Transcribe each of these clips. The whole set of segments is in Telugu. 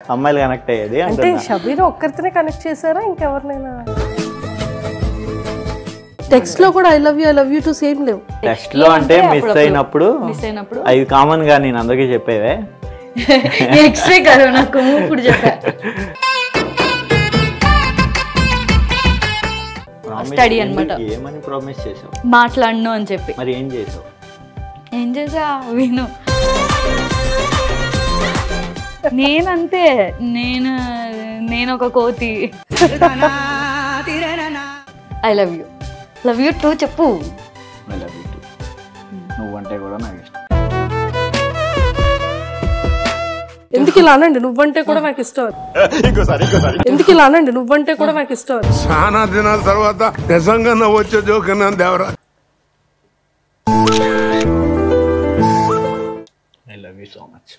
అమ్మాయిలు కనెక్ట్ అయ్యేది అంటే షబీర్ ఒక్కరితోనే కనెక్ట్ చేశారా ఇంకెవరినైనా? టెక్స్ట్ లో కూడా I love you to same లేవు. టెక్స్ట్ లో అంటే మిస్ అయినప్పుడు అవి కామన్ గా నేను అందరికీ చెప్పేవే. ఎక్స్ట్రా కాదు నాకు ఇప్పుడు చెప్పా. స్టడీ అన్నమాట. ఏమని ప్రామిస్ చేసావు? మాట్లాడను అని చెప్పి. మరి ఏం చేసావు? ఏం చేసా విను. నేనంతే, నేను ఒక కోతి. ఐ లవ్ యూ టూ చెప్పు. I love you too. నువ్వంటే కూడా నాకు ఇష్టం. ఎందుకు ఇలా అనండి, నువ్వంటే కూడా నాకు ఇష్టం. ఎందుకు ఇలా అనండి, నువ్వంటే కూడా నాకు ఇష్టం. చాలా దినాల తర్వాత నిజంగా వచ్చే జోకన్నా Devara. I love you so much.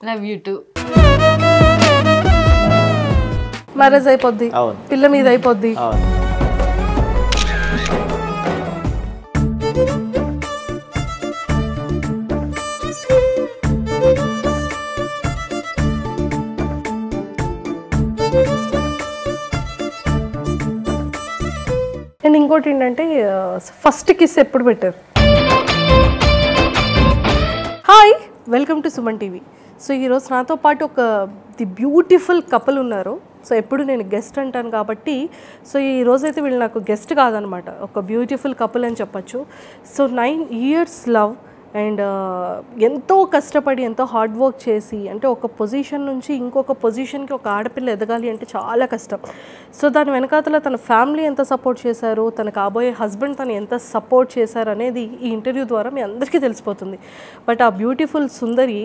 Love you too. Marriage అయిపోద్ది, పిల్ల మీద అయిపోద్ది. అండ్ ఇంకోటి ఏంటంటే ఫస్ట్ కిస్ ఎప్పుడు పెట్టారు? Hi, welcome to Suman TV. So ఈరోజు నాతో పాటు ఒక ది బ్యూటిఫుల్ కపుల్ ఉన్నారు. సో ఎప్పుడు నేను గెస్ట్ అంటాను కాబట్టి, సో ఈరోజైతే వీళ్ళు నాకు గెస్ట్ కాదనమాట, ఒక బ్యూటిఫుల్ కపుల్ అని చెప్పచ్చు. సో 9 years లవ్ అండ్ ఎంతో కష్టపడి ఎంతో హార్డ్ వర్క్ చేసి, అంటే ఒక పొజిషన్ నుంచి ఇంకొక పొజిషన్కి ఒక ఆడపిల్ల ఎదగాలి అంటే చాలా కష్టం. సో దాని వెనకాతల తన ఫ్యామిలీ ఎంత సపోర్ట్ చేశారు, తన కాబోయే హస్బెండ్ తను ఎంత సపోర్ట్ చేశారు అనేది ఈ ఇంటర్వ్యూ ద్వారా మీ అందరికీ తెలిసిపోతుంది. బట్ ఆ బ్యూటిఫుల్ సుందరి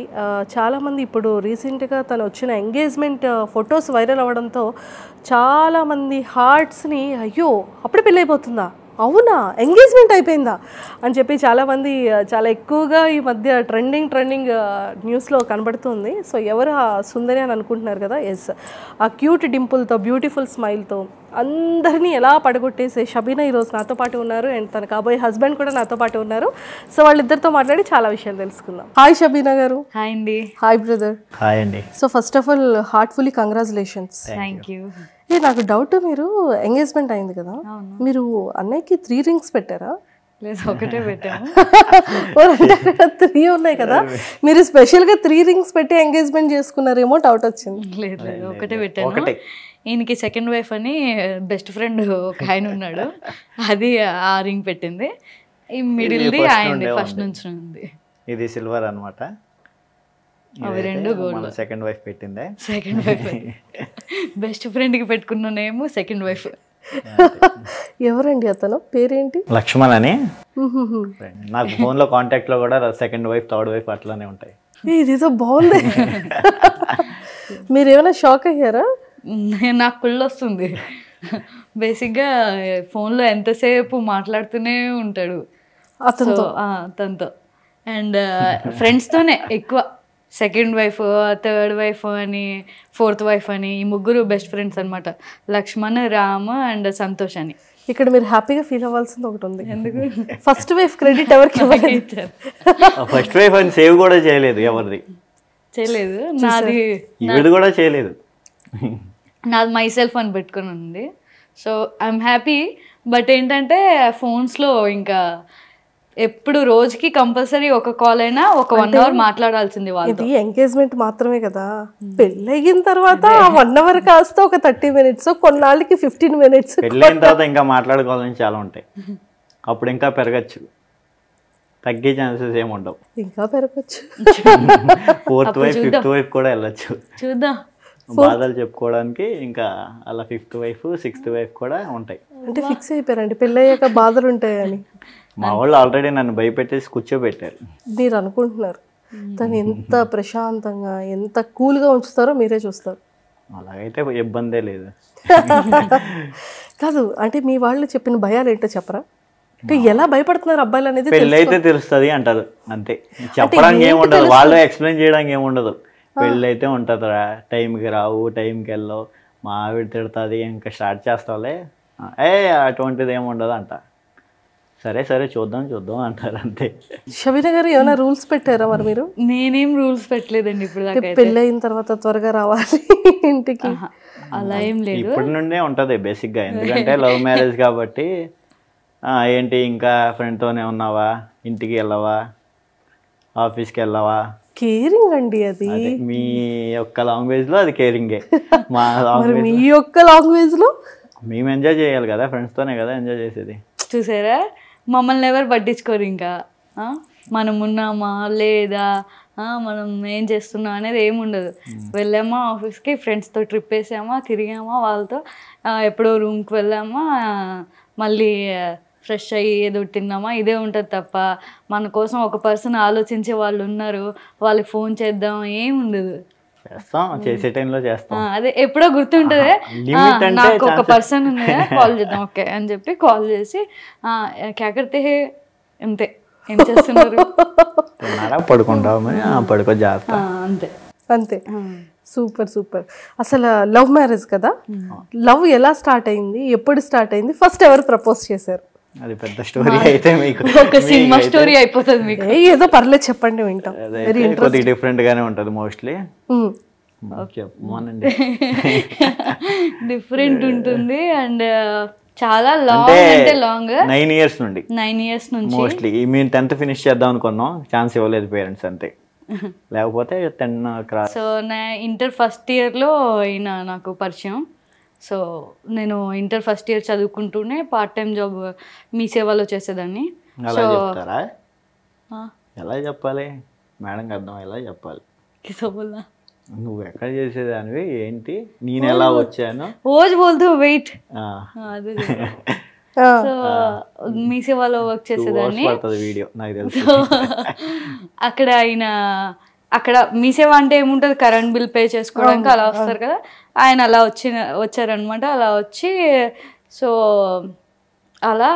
చాలామంది ఇప్పుడు రీసెంట్గా తను వచ్చిన ఎంగేజ్మెంట్ ఫొటోస్ వైరల్ అవ్వడంతో చాలామంది హార్ట్స్ని అయ్యో అప్పుడే పెళ్ళి అయిపోతుందా, అవునా ఎంగేజ్మెంట్ అయిపోయిందా అని చెప్పి చాలామంది చాలా ఎక్కువగా ఈ మధ్య ట్రెండింగ్ న్యూస్లో కనబడుతుంది. సో ఎవరు ఆ సుందరి అని అనుకుంటున్నారు కదా, ఎస్, ఆ క్యూట్ డింపుల్తో బ్యూటిఫుల్ స్మైల్తో అందరినీ ఎలా పడగొట్టేసే షబీనా ఈరోజు నాతో పాటు ఉన్నారు. అండ్ తన కాబోయే హస్బెండ్ కూడా నాతో పాటు ఉన్నారు. సో వాళ్ళిద్దరితో మాట్లాడి చాలా విషయాలు తెలుసుకుందాం. హాయ్ షబీనా గారు. హాయ్ అండి. Hi brother. హాయ్ అండి. So first of all heartfully congratulations. Thank you. నాకు డౌట్, మీరు ఎంగేజ్మెంట్ అయింది కదా, మీరు అన్నయ్యకి 3 rings పెట్టారా? లేదు, ఒకటే పెట్టాము. 3 ఉన్నాయి కదా, మీరు స్పెషల్గా 3 rings పెట్టి ఎంగేజ్మెంట్ చేసుకున్నారేమో డౌట్ వచ్చింది. లేదు, ఒకటే పెట్టాను. ఈయనకి సెకండ్ వైఫ్ అని బెస్ట్ ఫ్రెండ్ ఒక ఆయన ఉన్నాడు, అది ఆ రింగ్ పెట్టింది. ఈ మిడిల్ది ఆయనది ఫస్ట్ నుంచి ఉంది. ఇది సిల్వర్ అనమాట. అవి రెండు గోల్డ్. సెకండ్ వైఫ్ పెట్టిందే. సెకండ్ వైఫ్ బెస్ట్ ఫ్రెండ్ కి పెట్టుకున్న నేమ్ సెకండ్ వైఫ్. ఎవరండి అతను, పేరేంటి? లక్ష్మణ్ అని. నాకు ఫోన్ లో కాంటాక్ట్ లో కూడా సెకండ్ వైఫ్ థర్డ్ వైఫ్ అట్లానే ఉంటాయి. ఇదేదో బాగుంది. మీరు ఏమైనా షాక్ అయ్యారా? నాకు కుళ్ళు వస్తుంది. బేసిక్గా ఫోన్లో ఎంతసేపు మాట్లాడుతూనే ఉంటాడు అతనితో, తనతో. అండ్ ఫ్రెండ్స్తోనే ఎక్కువ. సెకండ్ వైఫ్, థర్డ్ వైఫ్ అని, ఫోర్త్ వైఫ్ అని, ఈ ముగ్గురు బెస్ట్ ఫ్రెండ్స్ అనమాట. లక్ష్మణ్, రామ్ అండ్ సంతోష్ అని. ఇక్కడ మీరు హ్యాపీగా ఫీల్ అవ్వాల్సింది ఒకటి ఉంది. ఎందుకు? ఫస్ట్ వైఫ్ క్రెడిట్ ఎవరికి ఇచ్చారు? ఫస్ట్ వైఫ్ అని సేవ్ కూడా చేయలేదు, ఎవరిది చేయలేదు. నాది కూడా చేయలేదు. నాది మై సెల్ఫ్ అని పెట్టుకుని ఉంది. So I'm happy. బట్ ఏంటంటే ఫోన్స్లో ఇంకా ఎప్పుడు రోజుకి కంపల్సరీ ఒక కాల్ అయినా ఒక 1 hour మాట్లాడాల్సింది వాళ్ళతో. ఇది ఎంగేజ్మెంట్ మాత్రమే కదా, పెళ్ళయిన తర్వాత 1 hour కాస్త ఒక 30 minutes, కొన్నాళ్ళకి 15 minutes. పెళ్ళైన తర్వాత ఇంకా మాట్లాడుకోవాలని చాలా ఉంటాయి. అప్పుడు ఇంకా పెరగచ్చు, తగ్గే ఛాన్సెస్ ఏమి ఉండవు. ఇంకా పెరగచ్చు. 4th వైఫ్ 5th వైఫ్ కూడా వెళ్ళచ్చు. చూద్దాం. బాధలు చెప్పుకోవడానికి ఇంకా అలా 5th వైఫ్ 6th వైఫ్ కూడా ఉంటాయి. అంటే ఫిక్స్ అయిపోయారండి పెళ్ళయ్యాక బాధలు ఉంటాయని? మా వాళ్ళు ఆల్రెడీ నన్ను భయపెట్టేసి కూర్చోబెట్టారు. మీరు అనుకుంటున్నారు తను ఎంత ప్రశాంతంగా ఎంత కూల్గా ఉంచుతారో మీరే చూస్తారు. అలాగైతే ఇబ్బందే లేదు. కాదు, అంటే మీ వాళ్ళు చెప్పిన భయాలు ఏంటో చెప్పరా? అంటే ఎలా భయపడుతున్నారు అబ్బాయిలు అనేది పెళ్ళి అయితే తెలుస్తుంది అంటారు అంతే. చెప్పడానికి ఏముండదు, వాళ్ళు ఎక్స్ప్లెయిన్ చేయడానికి ఏముండదు. పెళ్ళి అయితే ఉంటుందిరా, టైంకి రావు, టైంకి వెళ్ళవు, మా ఆవిడ తిడుతుంది, ఇంకా స్టార్ట్ చేస్తావులే, అటువంటిది ఏమి ఉండదు అంట. సరే సరే చూద్దాం అంటారు అంతే. షబీనా గారు ఏమైనా రూల్స్ పెట్టారా మరి మీరు? నేనేం రూల్స్ పెట్టలేదండి ఇప్పుడు దాకా. పెళ్ళి అయిన తర్వాత త్వరగా రావాలి ఇంటికి అలా ఏం లేదు. ఇప్పటి నుండే ఉంటుంది బేసిక్గా, ఎందుకంటే లవ్ మ్యారేజ్ కాబట్టి. ఏంటి ఇంకా ఫ్రెండ్తోనే ఉన్నావా, ఇంటికి వెళ్ళవా, ఆఫీస్కి వెళ్ళవా? కేరింగ్ అండి అది. మీ యొక్క లాంగ్వేజ్లో అది కేరింగే. మా మీ యొక్క లాంగ్వేజ్ లో మేము ఎంజాయ్ చేయాలి కదా, ఫ్రెండ్స్తోనే కదా ఎంజాయ్ చేసేది. చూసారా, మమ్మల్ని ఎవరు పట్టించుకోరు ఇంకా. మనం ఉన్నామా లేదా, మనం ఏం చేస్తున్నాం అనేది ఏమి ఉండదు. వెళ్ళామా ఆఫీస్కి, ఫ్రెండ్స్తో ట్రిప్ వేసామా, తిరిగామా వాళ్ళతో, ఎప్పుడో రూమ్కి వెళ్ళామా, మళ్ళీ ఫ్రెష్ అయ్యి ఏదో తిన్నామా, ఇదే ఉంటుంది తప్ప మన కోసం ఒక పర్సన్ ఆలోచించే వాళ్ళు ఉన్నారు, వాళ్ళకి ఫోన్ చేద్దాం ఏమి ఉండదు. చేస్తాం, చేసే టైంలో చేస్తాం. అదే ఎప్పుడో గుర్తుంటుంది, నాకు ఒక పర్సన్ ఉన్నాయా కాల్ చేద్దాం ఓకే అని చెప్పి కాల్ చేసి క్యాకర్తే అంతే. ఏం చేస్తున్నారు, పడుకుంటామని పడుకో జాగ్రత్త అంతే అంతే. Super super. అసలు లవ్ మ్యారేజ్ కదా, లవ్ ఎలా స్టార్ట్ అయింది, ఎప్పుడు స్టార్ట్ అయింది, ఫస్ట్ ఎవరు ప్రపోజ్ చేశారు? అది పెద్ద స్టోరీ అయితే మీకు ఒక సినిమా స్టోరీ అయిపోతుంది మీకు. ఏదో పర్లేదు చెప్పండి, వింటాం. కొద్దిగా డిఫరెంట్ గానే ఉంటుంది మోస్ట్లీ. డిఫరెంట్ ఉంటుంది అండ్ చాలా లాంగ్, అంటే లాంగ్ 9 years నుండి 9 years నుంచి మోస్ట్లీ. మేము 10th ఫినిష్ చేద్దాం అనుకున్నాం, ఛాన్స్ ఇవ్వలేదు పేరెంట్స్ అంతే, లేకపోతే 10 క్రాస్. సో నా ఇంటర్ ఫస్ట్ ఇయర్లో ఈయన నాకు పరిచయం. సో నేను ఇంటర్ ఫస్ట్ ఇయర్ చదువుకుంటూనే పార్ట్ టైం జాబ్ మీ సేవలో చేసేదాన్ని. అలా చెప్తారా? ఎలా చెప్పాలి మేడం అర్థం, ఎలా చెప్పాలి? నువ్వు ఎక్కడ చేసేదానివి ఏంటి, నేను ఎలా వచ్చాను రోజు బోల్తూ వెయిట్. అదే సో మీ సేవలో వర్క్ చేసేదాన్ని. వీడియో నాకు తెలుసు. అక్కడ ఆయన అక్కడ మీ సేవ అంటే ఏముంటుంది, కరెంట్ బిల్ పే చేసుకోవడానికి అలా వస్తారు కదా, ఆయన అలా వచ్చారనమాట. అలా వచ్చి సో అలా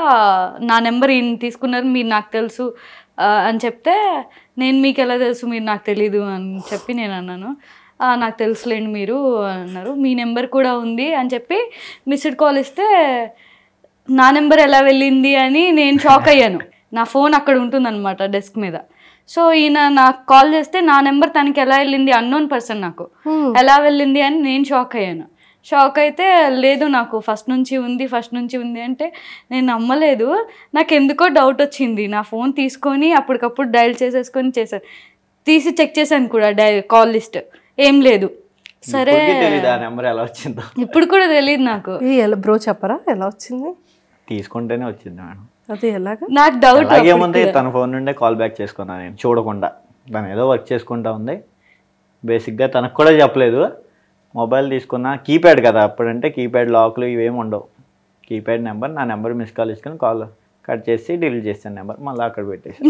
నా నెంబర్ ఈయన తీసుకున్నారు, మీరు నాకు తెలుసు అని చెప్తే, నేను మీకు ఎలా తెలుసు, మీరు నాకు తెలీదు అని చెప్పి నేను అన్నాను. నాకు తెలుసులేండి మీరు అన్నారు. మీ నెంబర్ కూడా ఉంది అని చెప్పి మిస్డ్ కాల్ ఇస్తే నా నెంబర్ ఎలా వెళ్ళింది అని నేను షాక్ అయ్యాను. నా ఫోన్ అక్కడ ఉంటుందన్నమాట డెస్క్ మీద. సో ఈయన నాకు కాల్ చేస్తే నా నెంబర్ తనకి ఎలా వెళ్ళింది, అన్నోన్ పర్సన్ నాకు ఎలా వెళ్ళింది అని నేను షాక్ అయ్యాను. షాక్ అయితే లేదు నాకు ఫస్ట్ నుంచి ఉంది అంటే నేను నమ్మలేదు. నాకు ఎందుకో డౌట్ వచ్చింది. నా ఫోన్ తీసుకొని అప్పటికప్పుడు డైల్ చేసేసుకొని తీసి చెక్ చేశాను కూడా కాల్ లిస్ట్, ఏం లేదు. సరే ఇప్పుడు కూడా తెలియదు నాకు. బ్రో చెప్పరా ఎలా వచ్చింది? తీసుకుంటేనే వచ్చింది మేడం. అది ఎలాగా? నాకు డౌట్ ఏముంది, తన ఫోన్ నుండే కాల్ బ్యాక్ చేసుకున్నాను నేను చూడకుండా. తను ఏదో వర్క్ చేసుకుంటా ఉంది, బేసిక్గా తనకు కూడా చెప్పలేదు. మొబైల్ తీసుకున్నా, కీప్యాడ్ కదా అప్పుడంటే, కీప్యాడ్ లాక్లు ఇవేమి ఉండవు. కీప్యాడ్ నెంబర్, నా నెంబర్ మిస్ కాల్ ఇసుకొని కాల్ కట్ చేసి డిలీట్ చేసాను నెంబర్, మళ్ళీ అక్కడ పెట్టేసి.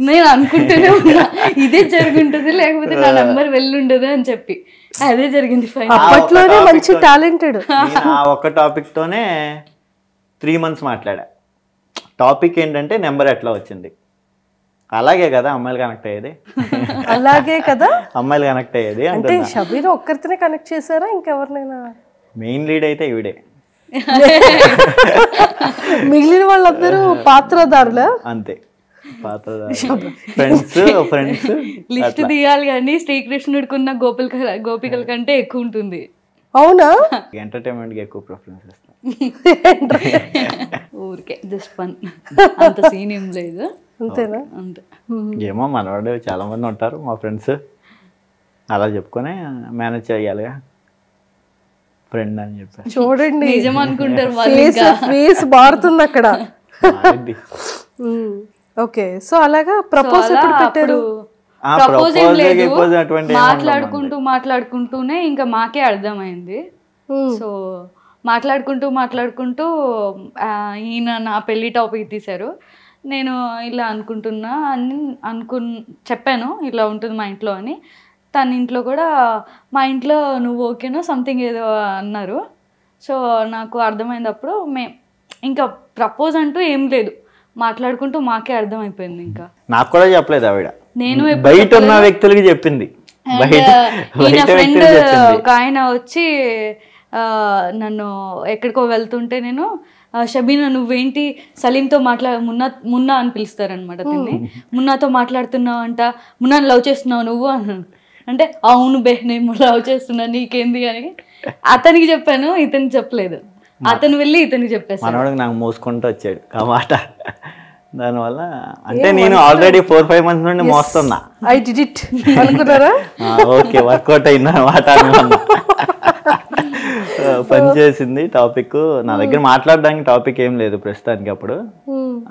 నేను అనుకుంటూనే ఉన్నా ఇదే జరుగుంటుంది, లేకపోతే నా నెంబర్ వెళ్ళుండదు అని చెప్పి. అదే జరిగింది. అప్పట్లోనే మంచి టాలెంటెడ్. ఆ ఒక్క టాపిక్తోనే 3 months మాట్లాడా. టాపిక్ ఏంటంటే నెంబర్ ఎట్లా వచ్చింది. అలాగే కదా అమ్మాయిలు కనెక్ట్ అయ్యేది. అలాగే కదా అమ్మాయిలు కనెక్ట్ అయ్యేది. అంటే షబీనా ఒక్కరితోనే కనెక్ట్ చేశారా ఇంకెవరినైనా? మెయిన్ లీడ్ అయితే ఈవిడే. మిగిలిన వాళ్ళందరూ పాత్రదారులా? అంతే, పాత్రదారు. ఫ్రెండ్స్ లిస్ట్ తీయాలి కానీ శ్రీకృష్ణుడికున్న గోపికల కంటే ఎక్కువ ఉంటుంది. అవునా? ఎంటర్టైన్మెంట్కి ఎక్కువ ప్రిఫరెన్స్ ఇస్తాం. ఊరికే జస్ట్ ఫన్, అంత సీన్ ఏం లేదు. అంతేనా? అంతే. ఏమో మనవాడు చాలా మంది ఉంటారు మా ఫ్రెండ్స్, అలా చెప్పుకొని మేనేజ్ చేయాలిగా ఫ్రెండ్ అని చెప్పి. చూడండి నిజం అనుకుంటారు, ఫేస్ మారుతుంది అక్కడ. ఓకే, సో అలాగా ప్రపోజ్ ఎప్పుడు పెట్టారు? ప్రపోజ్ ఏం లేదు, మాట్లాడుకుంటూనే ఇంకా మాకే అర్థమైంది. సో మాట్లాడుకుంటూ ఈయన నా పెళ్లి టాపిక్ తీశారు. నేను ఇలా అనుకుంటున్నా అని చెప్పాను, ఇలా ఉంటుంది మా ఇంట్లో అని. తన ఇంట్లో కూడా మా ఇంట్లో నువ్వు ఓకేనో సంథింగ్ ఏదో అన్నారు. సో నాకు అర్థమైనప్పుడు ఇంకా ప్రపోజ్ అంటూ ఏం లేదు, మాట్లాడుకుంటూ మాకే అర్థమైపోయింది. ఇంకా నాకు కూడా చెప్పలేదు ఆవిడ, నేను బయట ఉన్న వ్యక్తులకి చెప్పింది. ఈయన ఫ్రెండ్ ఒక ఆయన వచ్చి నన్ను ఎక్కడికో వెళ్తుంటే నేను షబీనా నువ్వేంటి సలీంతో మున్నా అని పిలుస్తారనమాట తిని, మున్నాతో మాట్లాడుతున్నావు అంట, మున్నాని లవ్ చేస్తున్నావు నువ్వు అన్నాను. అంటే అవును బే నేను లవ్ చేస్తున్నా నీకేంది అని అతనికి చెప్పాను, ఇతనికి చెప్పలేదు. అతను వెళ్ళి ఇతనికి చెప్పేసాను. మనవాడికి నాకు మోసుకుంటూ వచ్చాడు మాట. దానివల్ల అంటే నేను ఆల్రెడీ 4-5 months నుండి మోస్తున్నా. ఐ డిడ్ ఇట్ అనుకున్నారా? ఓకే వర్కౌట్ అయింది మాట. పని చేసింది. టాపిక్ నా దగ్గర మాట్లాడడానికి టాపిక్ ఏం లేదు ప్రస్తుతానికి అప్పుడు.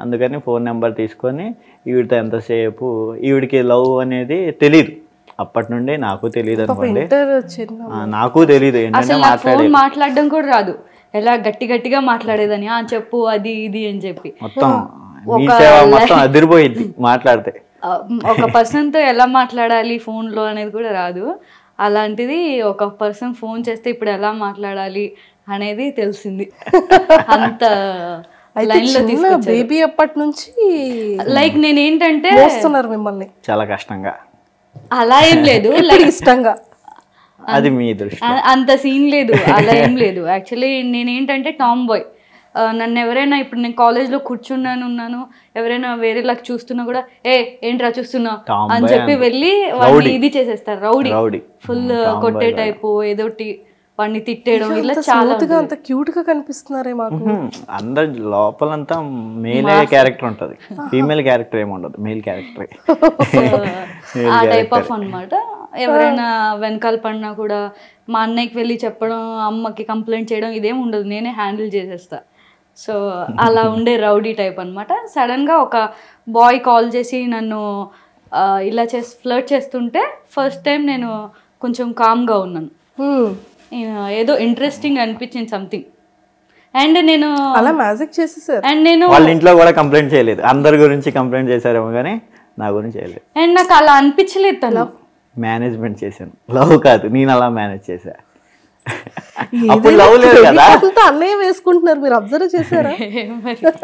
అందుకని ఫోన్ నెంబర్ తీసుకొని ఈవిడితో ఎంతసేపు, ఈవిడికి లవ్ అనేది తెలీదు అప్పటి నుండి, నాకు తెలియదు అనుకోండి. నాకు తెలియదు ఏంటంటే మాట్లాడడం కూడా రాదు, ఎలా గట్టిగా మాట్లాడేదని చెప్పు అది ఇది అని చెప్పి మొత్తం అదిరిపోయింది మాట్లాడితే. ఒక పర్సన్ తో ఎలా మాట్లాడాలి ఫోన్ లో అనేది కూడా రాదు. అలాంటిది ఒక పర్సన్ ఫోన్ చేస్తే ఇప్పుడు ఎలా మాట్లాడాలి అనేది తెలిసింది. అంత లైన్ లో తీసుకొచ్చారు. బేబీ అప్పటి నుంచి లైక్ నేనేంటంటే మిమ్మల్ని చాలా కష్టంగా, అలా ఏం లేదు, ఇష్టంగా, అది మీ దృష్టి. అంత సీన్ లేదు, అలా ఏం లేదు. యాక్చువల్లీ నేనేంటంటే టామ్ బాయ్. నన్ను ఎవరైనా ఇప్పుడు నేను కాలేజ్లో ఉన్నాను ఎవరైనా వేరేలాగా చూస్తున్నా కూడా ఏంట్రా చూస్తున్నావు అని చెప్పి వెళ్ళి వాడిని ఇది చేసేస్తారు, రౌడీ ఫుల్ కొట్టే టైపు, ఏదోటి వాడిని తిట్టేయడం, ఇలా చాలా అంత క్యూట్ గా కనిపిస్తున్నారే మాకు. అందరు లోపలంతా మేల్ క్యారెక్టర్ ఉంటది, ఫీమేల్ క్యారెక్టర్ ఏమి ఉండదు, మేల్ క్యారెక్టర్. ఆ టైప్ ఆఫ్ అన్నమాట. ఎవరైనా వెనకాల పడినా కూడా మా అన్నయ్యకి వెళ్ళి చెప్పడం, అమ్మకి కంప్లైంట్ చేయడం ఇదేం ఉండదు, నేనే హ్యాండిల్ చేసేస్తా. సో అలా ఉండే రౌడీ టైప్ అనమాట. సడన్గా ఒక బాయ్ కాల్ చేసి నన్ను ఇలా ఫ్లర్ట్ చేస్తుంటే ఫస్ట్ టైం నేను కొంచెం కామ్గా ఉన్నాను. ఏదో ఇంట్రెస్టింగ్ అనిపించింది సంథింగ్. అండ్ నేను అలా మ్యాజిక్ చేసేసారు. అండ్ నేను వాళ్ళ ఇంట్లో కూడా కంప్లైంట్ చేయలేదు, అందరి గురించి కంప్లైంట్ చేశారేమో కానీ నా గురించి చేయలేదు. అండ్ నాకు అలా అనిపించలేదు, తను మేనేజ్మెంట్ చేశాను, లవ్ కాదు, నేను అలా మేనేజ్ చేశా. అప్పుడు లవ్ లేదు కదా, అన్నయ్య వేసుకుంటున్నారు, మీరు అబ్జర్వ్ చేశారా?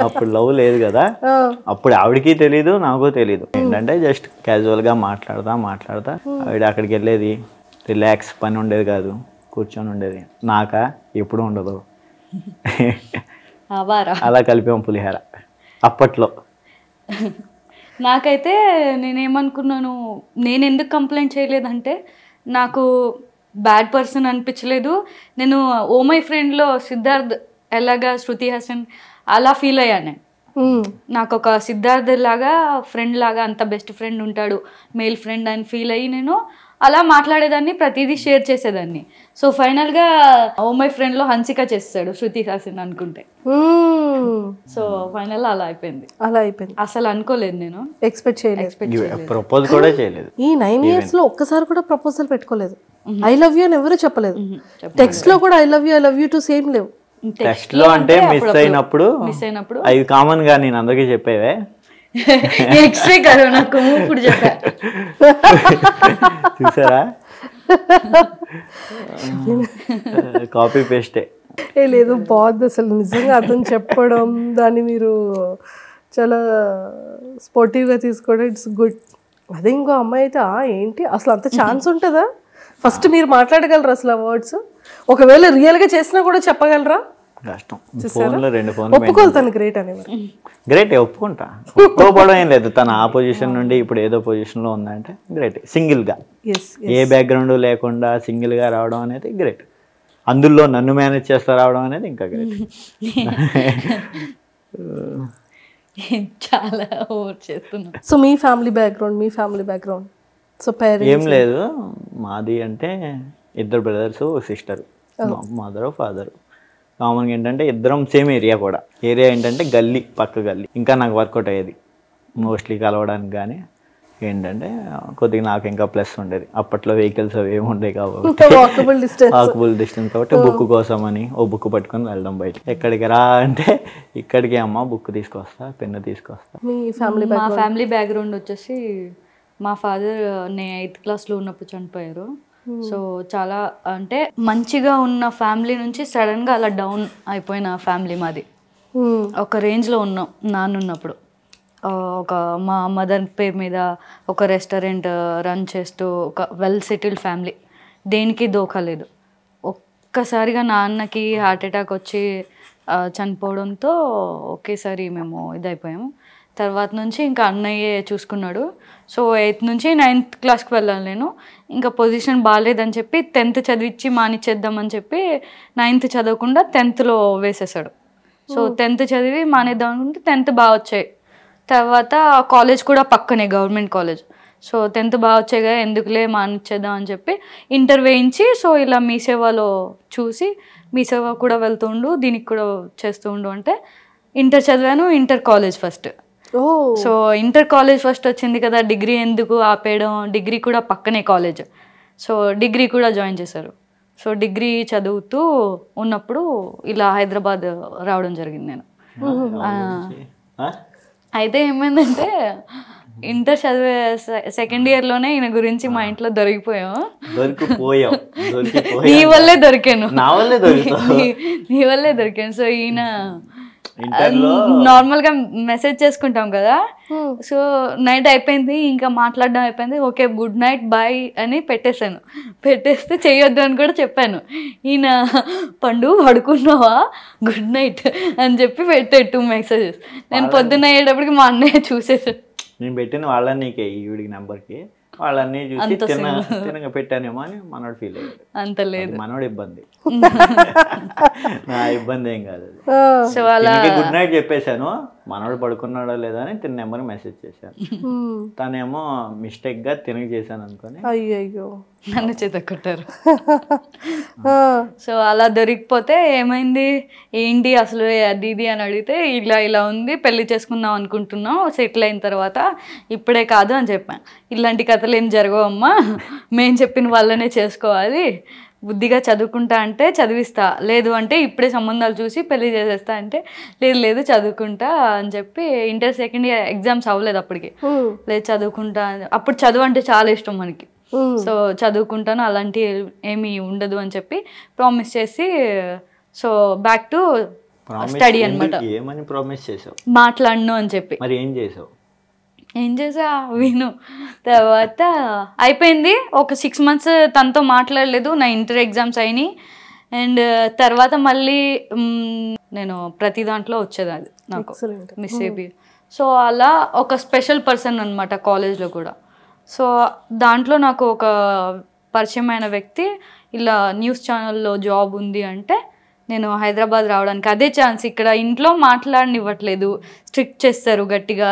అప్పుడు లవ్ లేదు కదా, అప్పుడు ఆవిడకి తెలీదు నాకు తెలీదు. ఏంటంటే జస్ట్ క్యాజువల్ గా మాట్లాడతా ఆవిడ అక్కడికి వెళ్ళేది, రిలాక్స్, పని ఉండేది కాదు, కూర్చొని ఉండేది. నాకా ఎప్పుడు ఉండదు, అలా కలిపాం పులిహార అప్పట్లో. నాకైతే నేనేమనుకున్నాను, నేను ఎందుకు కంప్లైంట్ చేయలేదంటే నాకు బ్యాడ్ పర్సన్ అనిపించలేదు. నేను ఓ మై ఫ్రెండ్లో సిద్ధార్థ్ ఎలాగా శృతి హాసన్ అలా ఫీల్ అయ్యాను. నాకు ఒక సిద్ధార్థ్ లాగా ఫ్రెండ్ లాగా అంత బెస్ట్ ఫ్రెండ్ ఉంటాడు, మేల్ ఫ్రెండ్ అని ఫీల్ అయ్యి నేను అలా మాట్లాడేదాన్ని, ప్రతిదీ షేర్ చేసేదాన్ని. సో ఫైనల్గా ఓ మై ఫ్రెండ్లో హన్సిక చేస్తాడు శృతి హాసన్ అనుకుంటే. సో ఫైనల్ అలా అయిపోయింది. అసలు అనుకోలేదు, నేను ఎక్స్పెక్ట్ చేయలేదు. ప్రపోజ్ కూడా చేయలేదు. ఈ 9 years లో ఒక్కసారి కూడా ప్రపోజల్ పెట్టుకోలేదు. ఐ లవ్ యూ అని ఎవరు చెప్పలేదు. టెక్స్ట్ లో కూడా I love you to same లేవు. టెక్స్ట్ లో అంటే మిస్ అయినప్పుడు అవి కామన్ గా నేను అందరికీ చెప్పేవే. ఎక్స్ట్రా కదా నాకు ఇప్పుడు చెప్పా, చూసారా, కాపీ పేస్టే. లేదు, బాగుంది అసలు నిజంగా అతను చెప్పడం, దాన్ని మీరు చాలా స్పోర్టివ్గా తీసుకోవడం, ఇట్స్ గుడ్. అదే ఇంకో అమ్మాయి అయితే ఏంటి అసలు అంత ఛాన్స్ ఉంటుందా? ఫస్ట్ మీరు మాట్లాడగలరా అసలు ఆ వర్డ్స్? ఒకవేళ రియల్గా చేసినా కూడా చెప్పగలరా? కష్టం. ఫోన్లో 2 ఫోన్లు ఒప్పుకోవాలి, తను గ్రేట్ అనేవారు. గ్రేట్, ఒప్పుకుంటా. ఒప్పుకోవడం ఏం లేదు, తన ఆ పొజిషన్ నుండి ఇప్పుడు ఏదో పొజిషన్లో ఉందంటే గ్రేట్. సింగిల్గా, ఏ బ్యాక్గ్రౌండ్ లేకుండా సింగిల్గా రావడం అనేది గ్రేట్. అందులో నన్ను మేనేజ్ చేస్తా రావడం అనేది ఇంకా గ్రేట్. చాలా ఓవర్ చేస్తున్నా. సో మీ ఫ్యామిలీ బ్యాక్గ్రౌండ్ సో ఏం లేదు. మాది అంటే 2 brothers, సిస్టర్, మదర్, ఫాదర్. కామన్గా ఏంటంటే ఇద్దరం సేమ్ ఏరియా కూడా. ఏరియా ఏంటంటే గల్లీ, పక్క గల్లీ. ఇంకా నాకు వర్కౌట్ అయ్యేది మోస్ట్లీ కలవడానికి. కానీ ఏంటంటే కొద్దిగా నాకు ఇంకా ప్లస్ ఉండేది, అప్పట్లో వెహికల్స్ అవి ఏమి ఉండేవి కాబట్టి వాకబుల్ డిస్టెన్స్ కాబట్టి బుక్ కోసం అని ఓ బుక్ పట్టుకొని వెళ్ళడం బయట. ఎక్కడికి రా అంటే ఇక్కడికి, అమ్మ బుక్ తీసుకొస్తా, పెన్ను తీసుకొస్తా. మా ఫ్యామిలీ బ్యాక్గ్రౌండ్ వచ్చేసి మా ఫాదర్ నేను 8th క్లాస్లో ఉన్నప్పుడు చనిపోయారు. సో చాలా అంటే మంచిగా ఉన్న ఫ్యామిలీ నుంచి సడన్గా అలా డౌన్ అయిపోయిన ఫ్యామిలీ మాది. ఒక రేంజ్లో ఉన్నాం నాన్నున్నప్పుడు. ఒక మా మదర్ పేరు మీద ఒక రెస్టారెంట్ రన్ చేస్తూ ఒక వెల్ సెటిల్డ్ ఫ్యామిలీ, దేనికి దోఖలేదు. ఒక్కసారిగా నాన్నకి హార్ట్ అటాక్ వచ్చి చనిపోవడంతో ఒకేసారి మేము ఇదైపోయాము. తర్వాత నుంచి ఇంకా అన్నయ్యే చూసుకున్నాడు. సో 8th నుంచి 9th క్లాస్కి వెళ్ళాను నేను. ఇంకా పొజిషన్ బాగాలేదని చెప్పి 10th చదివించి మానిచ్చేద్దామని చెప్పి 9th చదవకుండా 10thలో వేసేసాడు. సో 10th చదివి మానేద్దాం అనుకుంటే 10th బాగా వచ్చాయి. తర్వాత కాలేజ్ కూడా పక్కనే, గవర్నమెంట్ కాలేజ్. సో 10th బాగా వచ్చాయి కదా, ఎందుకులే మానిచ్చేద్దాం అని చెప్పి ఇంటర్ వేయించి, సో ఇలా మీ సేవలో చూసి మీ సేవ కూడా వెళ్తుండు, దీనికి కూడా చేస్తూ ఉండు అంటే ఇంటర్ చదివాను. Inter college first. So inter college first వచ్చింది కదా, డిగ్రీ ఎందుకు ఆపేయడం, డిగ్రీ కూడా పక్కనే కాలేజ్. సో డిగ్రీ కూడా జాయిన్ చేశారు. సో డిగ్రీ చదువుతూ ఉన్నప్పుడు ఇలా హైదరాబాద్ రావడం జరిగింది నేను. అయితే ఏమైందంటే ఇంటర్ చదివే సెకండ్ ఇయర్లోనే ఈయన గురించి మా ఇంట్లో దొరికిపోయాం. నీ వల్లే దొరికాను, నీ వల్లే దొరికాను. సో ఈయన నార్మల్ గా మెసేజ్ చేసుకుంటాం కదా, సో నైట్ అయిపోయింది, ఇంకా మాట్లాడడం అయిపోయింది, ఓకే గుడ్ నైట్ బాయ్ అని పెట్టేశాను. పెట్టేస్తే చేయొద్దు అని కూడా చెప్పాను. ఈయన పండు పడుకున్నావా, గుడ్ నైట్ అని చెప్పి పెట్టాడు 2 మెసేజెస్. నేను పొద్దున్న అయ్యేటప్పటికి మా అన్నయ్య చూసేసాడు. నేను పెట్టిన వాళ్ళన్నీకే ఈవిడికి నెంబర్కి, వాళ్ళన్నీ చూసి తినగా పెట్టానేమో అని మనోడు ఫీల్ అయ్యాడు. అంత లేదు, మనోడు ఇబ్బంది, నా ఇబ్బంది ఏం కాదు. సో అలా గుడ్ నైట్ చెప్పేశాను, మనోడు పడుకున్నాడో లేదా అని తిన నెంబర్ మెసేజ్ చేశాను. తనేమో మిస్టేక్ గా తినకి చేశాను అనుకొని అయ్యో నన్ను చేతకొట్టారు. సో అలా దొరికిపోతే ఏమైంది, ఏంటి అసలు అది ఇది అని అడిగితే ఇలా ఇలా ఉంది, పెళ్లి చేసుకుందాం అనుకుంటున్నాం సెటిల్ అయిన తర్వాత, ఇప్పుడే కాదు అని చెప్పాను. ఇలాంటి కథలు ఏం జరగవమ్మా, మేము చెప్పిన వాళ్ళనే చేసుకోవాలి, బుద్ధిగా చదువుకుంటా అంటే చదివిస్తా, లేదు అంటే ఇప్పుడే సంబంధాలు చూసి పెళ్లి చేసేస్తా అంటే లేదు లేదు చదువుకుంటా అని చెప్పి, ఇంటర్ సెకండ్ ఇయర్ ఎగ్జామ్స్ అవ్వలేదు అప్పటికి, లేదు చదువుకుంటా. అప్పుడు చదువు అంటే చాలా ఇష్టం మనకి. సో చదువుకుంటాను, అలాంటి ఏమీ ఉండదు అని చెప్పి ప్రామిస్ చేసి, సో బ్యాక్ టు స్టడీ అనమాట. ఏమని ప్రామిస్ చేసావు? మాట్లాడను అని చెప్పి. మరి ఏం చేసావు? ఏం చేసా విను. తర్వాత అయిపోయింది, ఒక 6 months తనతో మాట్లాడలేదు. నా ఇంటర్ ఎగ్జామ్స్ అయినాయి. అండ్ తర్వాత మళ్ళీ నేను ప్రతి దాంట్లో వచ్చేది అది నాకు మిస్ ఏబీ. సో అలా ఒక స్పెషల్ పర్సన్ అనమాట కాలేజ్లో కూడా. సో దాంట్లో నాకు ఒక పరిచయమైన వ్యక్తి ఇలా న్యూస్ ఛానల్లో జాబ్ ఉంది అంటే నేను హైదరాబాద్ రావడానికి అదే ఛాన్స్. ఇక్కడ ఇంట్లో మాట్లాడనివ్వట్లేదు, స్ట్రిక్ట్ చేస్తారు గట్టిగా.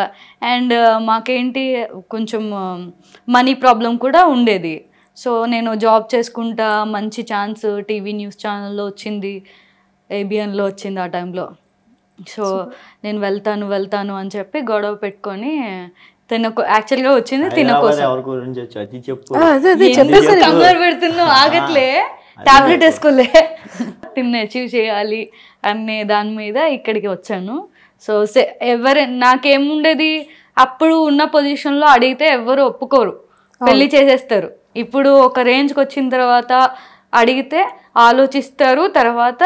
అండ్ మాకేంటి కొంచెం మనీ ప్రాబ్లం కూడా ఉండేది. సో నేను జాబ్ చేసుకుంటా, మంచి ఛాన్స్ టీవీ న్యూస్ ఛానల్లో వచ్చింది, ఏబిఎన్లో వచ్చింది ఆ టైంలో. సో నేను వెళ్తాను అని చెప్పి గొడవ పెట్టుకొని తినకు యాక్చువల్గా వచ్చింది తినకోసం. కంగారు పెడుతున్నావు, ఆగట్లే, టాబ్లెట్ వేసుకోలే, తిన్న అచీవ్ చేయాలి అనే దాని మీద ఇక్కడికి వచ్చాను. సో నాకేముండేది, అప్పుడు ఉన్న పొజిషన్లో అడిగితే ఎవరు ఒప్పుకోరు, పెళ్లి చేసేస్తారు. ఇప్పుడు ఒక రేంజ్కి వచ్చిన తర్వాత అడిగితే ఆలోచిస్తారు, తర్వాత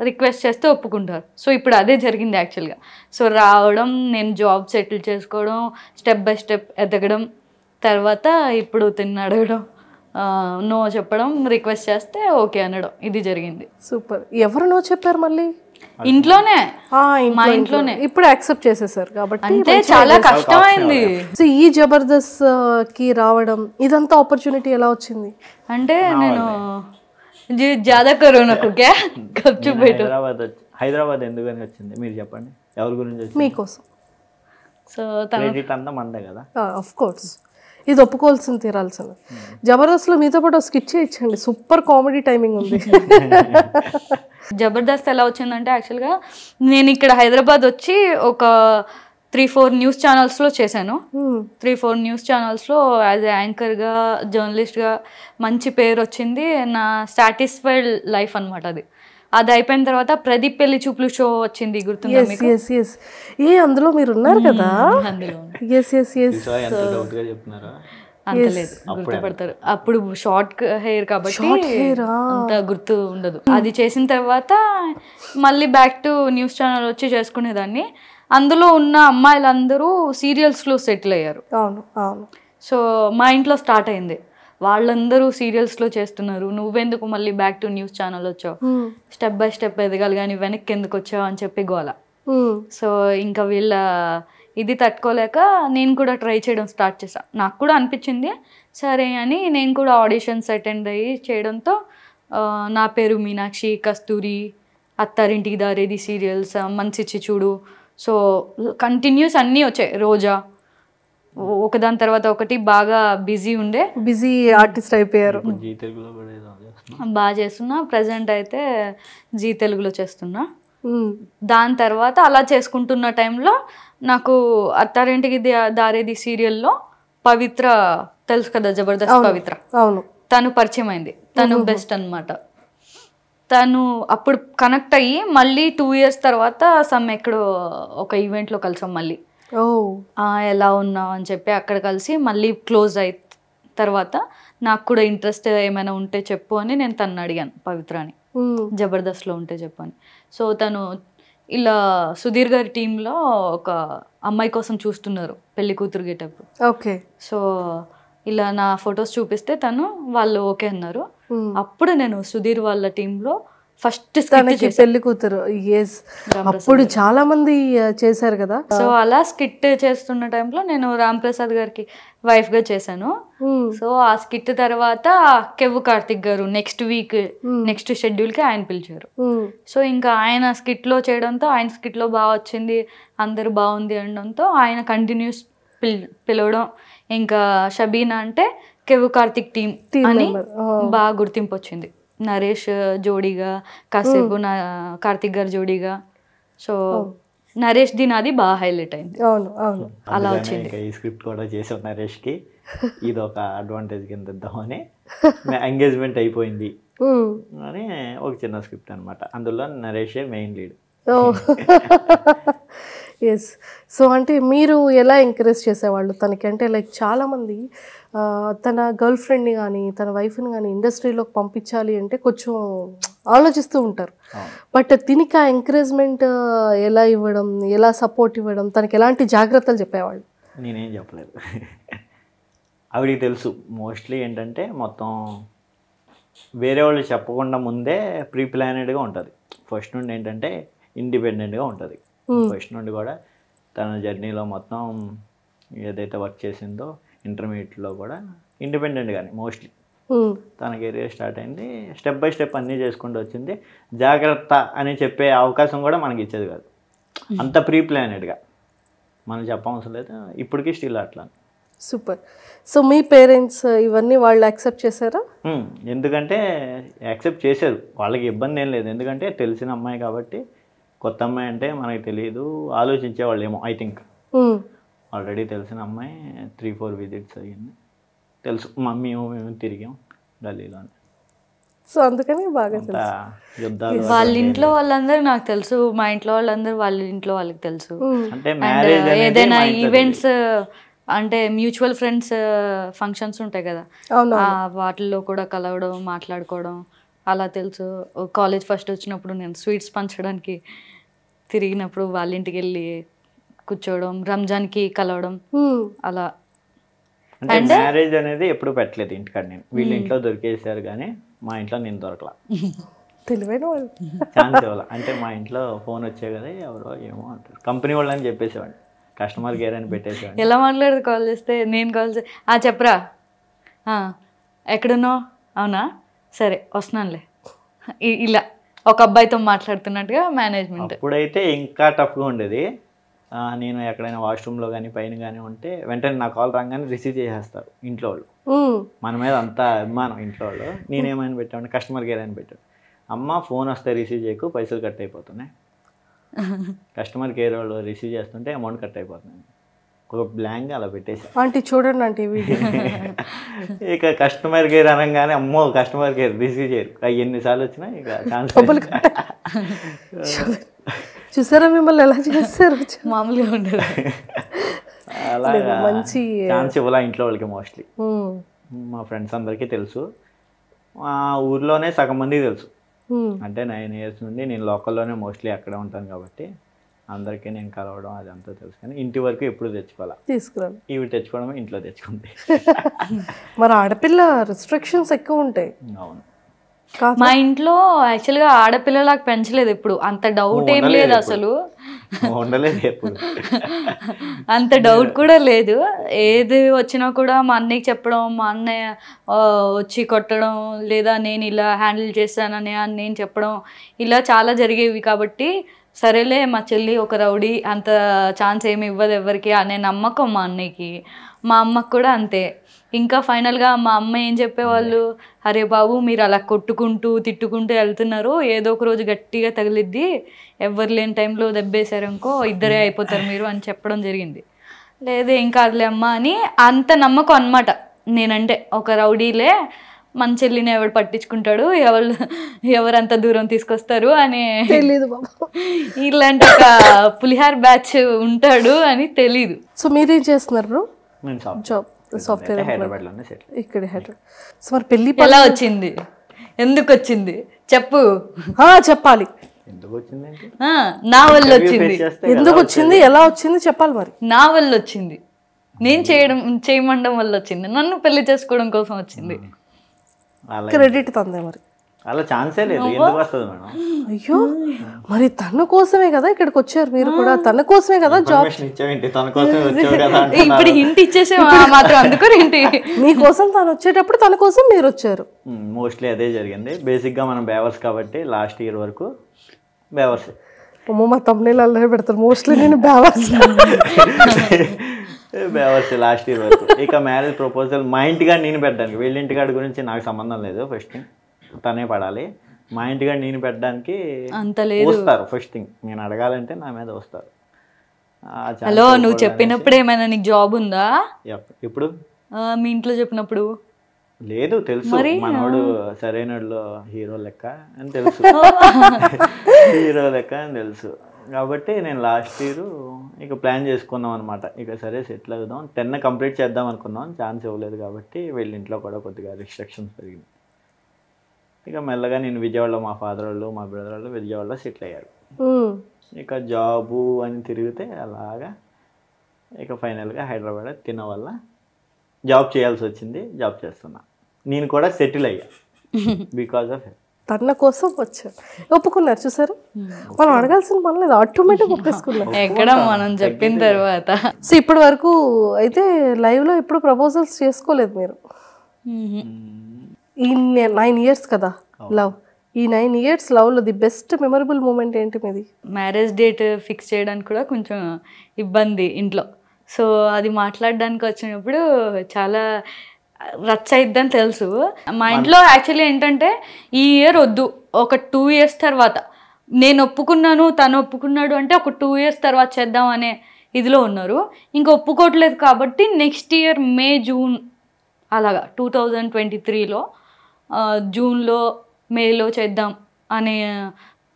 రిక్వెస్ట్ చేస్తే ఒప్పుకుంటారు. సో ఇప్పుడు అదే జరిగింది యాక్చువల్గా. సో రావడం, నేను జాబ్ సెటిల్ చేసుకోవడం, స్టెప్ బై స్టెప్ ఎదగడం, తర్వాత ఇప్పుడు అడగడం, నో చెప్పడం, రిక్వెస్ట్ చేస్తే ఓకే అనడం, ఇది జరిగింది. సూపర్. ఎవరు నో చెప్పారు మళ్ళీ? ఇంట్లోనే, మా ఇంట్లోనే. ఇప్పుడు యాక్సెప్ట్ చేసేసారు కాబట్టి అంటే చాలా కష్టమైంది. సో ఈ జబర్దస్త్ కి రావడం ఇదంతా ఆపర్చునిటీ ఎలా వచ్చింది? అంటే నేను జ్యాదా కరోనా కుకే హైదరాబాద్ ఎందుకని వచ్చింది మీరు చెప్పండి, ఎవరి గురించి వచ్చింది? మీకోసం. సో క్రెడిట్ అంతా మందే కదా. ఆఫ్ కోర్స్, ఇది ఒప్పుకోవాల్సింది తీరాల్సింది. జబర్దస్త్లో మీతో పాటు స్కిట్ చేయించండి, సూపర్ కామెడీ టైమింగ్ ఉంది. జబర్దస్త్ ఎలా వచ్చిందంటే యాక్చువల్గా నేను ఇక్కడ హైదరాబాద్ వచ్చి ఒక 3-4 న్యూస్ ఛానల్స్లో చేశాను. 3-4 న్యూస్ ఛానల్స్లో యాజ్ యాంకర్గా, జర్నలిస్ట్గా మంచి పేరు వచ్చింది. నా సాటిస్ఫైడ్ లైఫ్ అనమాట అది. అది అయిపోయిన తర్వాత ప్రదీప్ పెళ్లి చూపులు షో వచ్చింది, గుర్తుందా మీకు? అందులో మీరు ఉన్నారు కదా. అందులో చెప్తున్నారా? గుర్తుపడతారు. అప్పుడు షార్ట్ హెయిర్ కాబట్టి అంత గుర్తు ఉండదు. అది చేసిన తర్వాత మళ్ళీ బ్యాక్ టు న్యూస్ ఛానల్ వచ్చి చేసుకునేదాన్ని. అందులో ఉన్న అమ్మాయిలందరూ సీరియల్స్లో సెటిల్ అయ్యారు. అవును అవును. సో మా ఇంట్లో స్టార్ట్ అయింది, వాళ్ళందరూ సీరియల్స్లో చేస్తున్నారు, నువ్వెందుకు మళ్ళీ బ్యాక్ టు న్యూస్ ఛానల్ వచ్చావు, స్టెప్ బై స్టెప్ ఎదగాలి కానీ వెనక్కి ఎందుకు వచ్చావు అని చెప్పి గోల. సో ఇంకా వీళ్ళ ఇది తట్టుకోలేక నేను కూడా ట్రై చేయడం స్టార్ట్ చేశాను. నాకు కూడా అనిపించింది సరే అని నేను కూడా ఆడిషన్స్ అటెండ్ అయ్యి చేయడంతో నా పేరు మీనాక్షి, కస్తూరి, అత్తారింటికి దారేది సీరియల్స్, మంచిచ్చి చూడు, సో కంటిన్యూస్ అన్నీ వచ్చాయి. రోజా ఒకదాని తర్వాత ఒకటి బాగా బిజీ ఆర్టిస్ట్ అయిపోయారు. జీ తెలుగులో కూడా ఏదో చేస్తున్నా. బాగా చేస్తున్నా. ప్రజెంట్ అయితే జీ తెలుగులో చేస్తున్నా. దాని తర్వాత అలా చేసుకుంటున్న టైంలో నాకు అత్తారింటికి దారేది సీరియల్లో పవిత్ర తెలుసు కదా, జబర్దస్త్ పవిత్ర, అవును, తను పరిచయం అయింది. తను బెస్ట్ అన్నమాట. తను అప్పుడు కనెక్ట్ అయ్యి మళ్ళీ 2 years తర్వాత ఎక్కడో ఒక ఈవెంట్లో కలిసాం. మళ్ళీ ఎలా ఉన్నావు అని చెప్పి అక్కడ కలిసి మళ్ళీ క్లోజ్ అయి తర్వాత నాకు కూడా ఇంట్రెస్ట్ ఏమైనా ఉంటే చెప్పు అని నేను తను అడిగాను, పవిత్రని, జబర్దస్త్లో ఉంటే చెప్పు అని. సో తను ఇలా సుధీర్ గారి టీంలో ఒక అమ్మాయి కోసం చూస్తున్నారు, పెళ్లి కూతురు గెటప్. ఓకే. సో ఇలా నా ఫొటోస్ చూపిస్తే వాళ్ళు ఓకే అన్నారు. అప్పుడు నేను సుధీర్ వాళ్ళ టీంలో ఫస్ట్ పెళ్లి కూతురు. అప్పుడు చాలా మంది చేశారు కదా. సో అలా స్కిట్ చేస్తున్న టైంలో నేను రామ్ ప్రసాద్ గారికి వైఫ్ గా చేశాను. సో ఆ స్కిట్ తర్వాత కెవ్వు కార్తిక్ గారు నెక్స్ట్ షెడ్యూల్ కి ఆయన పిలిచారు. సో ఇంకా ఆయన స్కిట్ లో చేయడంతో, ఆయన స్కిట్ లో బాగా వచ్చింది, అందరు బాగుంది అనడంతో ఆయన కంటిన్యూస్ పిలవడం. ఇంకా షబీనా అంటే కెవ్వు కార్తిక్ టీం అని బాగా గుర్తింపు వచ్చింది. నరేష్ జోడీగా, కాసేపు కార్తిక్ గారు జోడీగా. సో నరేష్ ది నాది బాగా హైలైట్ అయింది. అవును అవును, అలా వచ్చింది. ఈ స్క్రిప్ట్ కూడా చేసాం నరేష్కి, ఇది ఒక అడ్వాంటేజ్ కింద ఇద్దామని. ఎంగేజ్మెంట్ అయిపోయింది అని ఒక చిన్న స్క్రిప్ట్ అనమాట, అందులో నరేషే మెయిన్ లీడ్. ఎస్. సో అంటే మీరు ఎలా ఎంకరేజ్ చేసేవాళ్ళు తనకి? అంటే లైక్ చాలామంది తన గర్ల్ ఫ్రెండ్ని కానీ తన వైఫ్ని కానీ ఇండస్ట్రీలోకి పంపించాలి అంటే కొంచెం ఆలోచిస్తూ ఉంటారు. బట్ దీనికి ఆ ఎంకరేజ్మెంట్ ఎలా ఇవ్వడం, ఎలా సపోర్ట్ ఇవ్వడం, తనకి ఎలాంటి జాగ్రత్తలు చెప్పేవాళ్ళు? నేనేం చెప్పలేదు, ఆవిడికి తెలుసు. మోస్ట్లీ ఏంటంటే మొత్తం వేరే వాళ్ళు చెప్పకుండా ముందే ప్రీ ప్లానెడ్గా ఉంటుంది. ఫస్ట్ నుండి ఏంటంటే ఇండిపెండెంట్గా ఉంటుంది. ఫస్ట్ నుండి కూడా తన జర్నీలో మొత్తం ఏదైతే వర్క్ చేసిందో ఇంటర్మీడియట్లో కూడా ఇండిపెండెంట్గానే మోస్ట్లీ తన కెరీర్ స్టార్ట్ అయింది. స్టెప్ బై స్టెప్ అన్నీ చేసుకుంటూ వచ్చింది. జాగ్రత్త అని చెప్పే అవకాశం కూడా మనకి ఇచ్చేది కాదు, అంత ప్రీ ప్లానెడ్గా. మనం చెప్పవసరం లేదు, ఇప్పటికీ స్టిల్ అట్లా. సూపర్. సో మీ పేరెంట్స్ ఇవన్నీ వాళ్ళు యాక్సెప్ట్ చేశారా? ఎందుకంటే యాక్సెప్ట్ చేశారు, వాళ్ళకి ఇబ్బంది ఏం లేదు. ఎందుకంటే తెలిసిన అమ్మాయి కాబట్టి, కొత్త అమ్మాయి అంటే మనకి తెలియదు, ఆలోచించేవాళ్ళు ఏమో. ఐ థింక్ ఆల్రెడీ తెలిసిన అమ్మాయి 3-4 విజిట్స్ అయ్యింది, తెలుసు. మమ్మీ మేము తిరిగాం ఢిల్లీలో. సో అందుకని బాగా యుద్ధాలు, వాళ్ళ ఇంట్లో వాళ్ళందరూ నాకు తెలుసు, మా ఇంట్లో వాళ్ళందరూ వాళ్ళ ఇంట్లో వాళ్ళకి తెలుసు. అంటే మ్యారేజ్ ఏదైనా ఈవెంట్స్ అంటే మ్యూచువల్ ఫ్రెండ్స్ ఫంక్షన్స్ ఉంటాయి కదా, వాటిల్లో కూడా కలవడం, మాట్లాడుకోవడం అలా తెలుసు. కాలేజ్ ఫస్ట్ వచ్చినప్పుడు నేను స్వీట్స్ పంచడానికి తిరిగినప్పుడు వాళ్ళ ఇంటికి వెళ్ళి కూర్చోవడం, రంజాన్కి కలవడం అలా. అంటే మ్యారేజ్ అనేది ఎప్పుడు పెట్టలేదు ఇంటికాడ. నేను వీళ్ళ ఇంట్లో దొరికేసారు కానీ మా ఇంట్లో నేను దొరకలా. తెలివైన వాళ్ళు ఛాన్స్ ఇవ్వాల. అంటే మా ఇంట్లో ఫోన్ వచ్చే కదా, ఎవరో ఏమో అంటారు, కంపెనీ వాళ్ళు అని చెప్పేసేవాడిని, కస్టమర్ కేర్ అని పెట్టేసేవాడిని. ఎలా మాట్లాడదు కాల్ చేస్తే, నేను కాల్ చేస్తే చెప్పరా, ఎక్కడున్నావు, అవునా సరే వస్తున్నానులే, ఇలా ఒక అబ్బాయితో మాట్లాడుతున్నట్టుగా మేనేజ్మెంట్. అప్పుడైతే ఇంకా టఫ్గా ఉండేది. నేను ఎక్కడైనా వాష్రూమ్లో కానీ పైన కానీ ఉంటే వెంటనే నా కాల్ రాగానే రిసీవ్ చేసేస్తారు ఇంట్లో వాళ్ళు. మన మీద అంత అభిమానం ఇంట్లో వాళ్ళు. నేనేమైనా పెట్టామంటే కస్టమర్ కేర్ అని పెట్టాను. అమ్మ ఫోన్ వస్తే రిసీవ్ చేయకు, పైసలు కట్ అయిపోతున్నాయి. కస్టమర్ కేర్ వాళ్ళు రిసీవ్ చేస్తుంటే అమౌంట్ కట్ అయిపోతుంది. ఒక బ్లాంక్ అలా పెట్టేసి ఆంటీ చూడండి ఆంటీ వీడియో. ఇక కస్టమర్ కేర్ అనగానే అమ్మో కస్టమర్ కేర్ రిసీవ్ చేయరు, ఎన్నిసార్లు వచ్చినా ఇక ఛాన్స్. చూసారా మిమ్మల్ని ఎలా చేస్తారు, మామూలుగా ఉండదు. అలా మంచి ఛాన్స్ ఇవ్వాల ఇంట్లో వాళ్ళకి. మోస్ట్లీ మా ఫ్రెండ్స్ అందరికీ తెలుసు, మా ఊర్లోనే సగం మందికి తెలుసు. అంటే 9 years నుండి నేను లోకల్లోనే మోస్ట్లీ అక్కడే ఉంటాను కాబట్టి అందరికీ నేను కలవడం అదంతా తెలుసు, కానీ ఇంటి వరకు ఎప్పుడు తెచ్చుకోవాలి. తీసుకురాలి. ఇవి తెచ్చుకోవడం ఇంట్లో తెచ్చుకుంది. మరి ఆడపిల్ల రిస్ట్రిక్షన్స్ ఎక్కువ ఉంటాయి. అవును. మా ఇంట్లో యాక్చువల్గా ఆడపిల్లలాగా పెంచలేదు ఎప్పుడు, అంత డౌట్ ఏం లేదు అసలు. ఉండలేదు ఎప్పుడు, అంత డౌట్ కూడా లేదు. ఏది వచ్చినా కూడా మా అన్నయ్యకి చెప్పడం, మా అన్నయ్య వచ్చి కొట్టడం, లేదా నేను ఇలా హ్యాండిల్ చేస్తానని నేను చెప్పడం, ఇలా చాలా జరిగేవి. కాబట్టి సరేలే మా చెల్లి ఒక రౌడీ, అంత ఛాన్స్ ఏమి ఇవ్వదు ఎవరికి అనే నమ్మకం మా అన్నయ్యకి. మా అమ్మకు కూడా అంతే. ఇంకా ఫైనల్గా మా అమ్మ ఏం చెప్పేవాళ్ళు, అరే బాబు మీరు అలా కొట్టుకుంటూ తిట్టుకుంటూ వెళ్తున్నారు, ఏదో ఒక రోజు గట్టిగా తగిలిద్ది, ఎవరు లేని టైంలో దెబ్బేశారనుకో ఇద్దరే అయిపోతారు మీరు అని చెప్పడం జరిగింది. లేదే ఏం కాదులే అమ్మ అని అంత నమ్మకం అనమాట నేనంటే. ఒక రౌడీలే, మన చెల్లిని ఎవడు పట్టించుకుంటాడు, ఎవరంత దూరం తీసుకొస్తారు అని తెలీదు బాబు, ఇలాంటి ఒక పులిహార్ బ్యాచ్ ఉంటాడు అని తెలీదు. సో మీరేం చేస్తున్నారు? నేను జాబ్ సాఫ్ట్వేర్ హైదరాబాద్లోనే సెటిల్. ఇక్కడ హైదరాబాద్. సో మరి పెళ్లి ఎలా వచ్చింది, ఎందుకు వచ్చింది చెప్పు. చెప్పాలి. ఎందుకు వచ్చిందంటే నా వల్ల వచ్చింది. ఎందుకు వచ్చింది, ఎలా వచ్చింది చెప్పాలి. మరి నా వల్ల వచ్చింది, నేను చేయమండం వల్ల వచ్చింది, నన్ను పెళ్లి చేసుకోవడం కోసం వచ్చింది. క్రెడిట్ తందే మరి. అలా ఛాన్సే లేదు, ఎందుకు వస్తుంది మేడం? అయ్యో మరి తన కోసమే కదా ఇక్కడికి వచ్చారు మీరు కూడా, తన కోసమే కదా జాబ్. ఇచ్చావేంటి, తన కోసమే వచ్చావు కదా. ఇప్పుడు హింట్ ఇచ్చేసే మాత్రం అందుకు ఏంటి, మీకోసం తను వచ్చేటప్పుడు తన కోసం మీరు వచ్చారు. మోస్ట్లీ అదే జరిగింది. బేసిక్గా మనం బేవర్స్ కాబట్టి లాస్ట్ ఇయర్ వరకు బేవర్స్. అమ్మో మా తమ్ముళ్ళు అల్లరి పెడతారు మోస్ట్లీ నేను బేవర్స్. బేవర్స్ లాస్ట్ ఇయర్ వరకు. ఇక మ్యారేజ్ ప్రపోజల్ మా ఇంటికాడ నేను పెట్టడానికి, వీళ్ళ ఇంటికాడ గురించి నాకు సంబంధం లేదు. ఫస్ట్ థింగ్ తనే పడాలి. మా ఇంటికాడ నేను పెట్టడానికి వస్తారు. ఫస్ట్ థింగ్ నేను అడగాలంటే నా మీద వస్తారు. హలో నువ్వు చెప్పినప్పుడు ఏమైనా నీకు జాబ్ ఉందా? ఇప్పుడు మీ ఇంట్లో చెప్పినప్పుడు లేదు, తెలుసు మనోడు సరైనలో హీరో లెక్క అని తెలుసు, హీరో లెక్క అని తెలుసు. కాబట్టి నేను లాస్ట్ ఇయర్ ఇక ప్లాన్ చేసుకున్నాం అనమాట. ఇక సరే సెటిల్ అవుదాం, 10 కంప్లీట్ చేద్దాం అనుకున్నాం. ఛాన్స్ ఇవ్వలేదు కాబట్టి వీళ్ళ ఇంట్లో కూడా కొద్దిగా రిస్ట్రిక్షన్స్ పెరిగింది. ఇక మెల్లగా నేను విజయవాడలో, మా ఫాదర్ వాళ్ళు మా బ్రదర్ వాళ్ళు విజయవాడలో సెటిల్ అయ్యారు. ఇక జాబు అని తిరిగితే అలాగా ఇక ఫైనల్గా హైదరాబాద్ తిన వల్ల జాబ్ చేయాల్సి వచ్చింది. జాబ్ చేస్తున్నా. నేను కూడా సెటిల్ అయ్యా బికాజ్ ఆఫ్ తన కోసం వచ్చారు, ఒప్పుకున్నారు. చూసారు, మనం అడగాల్సిన పని లేదు, ఆటోమేటిక్ ఒప్పేసుకున్నాం ఎక్కడ మనం చెప్పిన తర్వాత. సో ఇప్పటి వరకు అయితే లైవ్లో ఎప్పుడు ప్రపోజల్స్ చేసుకోలేదు మీరు. ఈ 9 years కదా లవ్, ఈ 9 years లవ్లో ది బెస్ట్ మెమరబుల్ మూమెంట్ ఏంటి మీది? మ్యారేజ్ డేట్ ఫిక్స్ చేయడానికి కూడా కొంచెం ఇబ్బంది ఇంట్లో. సో అది మాట్లాడడానికి వచ్చినప్పుడు చాలా రచ్చ అయిద్దని తెలుసు. మా ఇంట్లో యాక్చువల్లీ ఏంటంటే ఈ ఇయర్ వద్దు, ఒక 2 years తర్వాత, నేను ఒప్పుకున్నాను తను ఒప్పుకున్నాడు అంటే ఒక 2 years తర్వాత చేద్దాం అనే ఇదిలో ఉన్నారు. ఇంకా ఒప్పుకోవట్లేదు కాబట్టి నెక్స్ట్ ఇయర్ మే జూన్ అలాగా 2023లో జూన్లో మేలో చేద్దాం అనే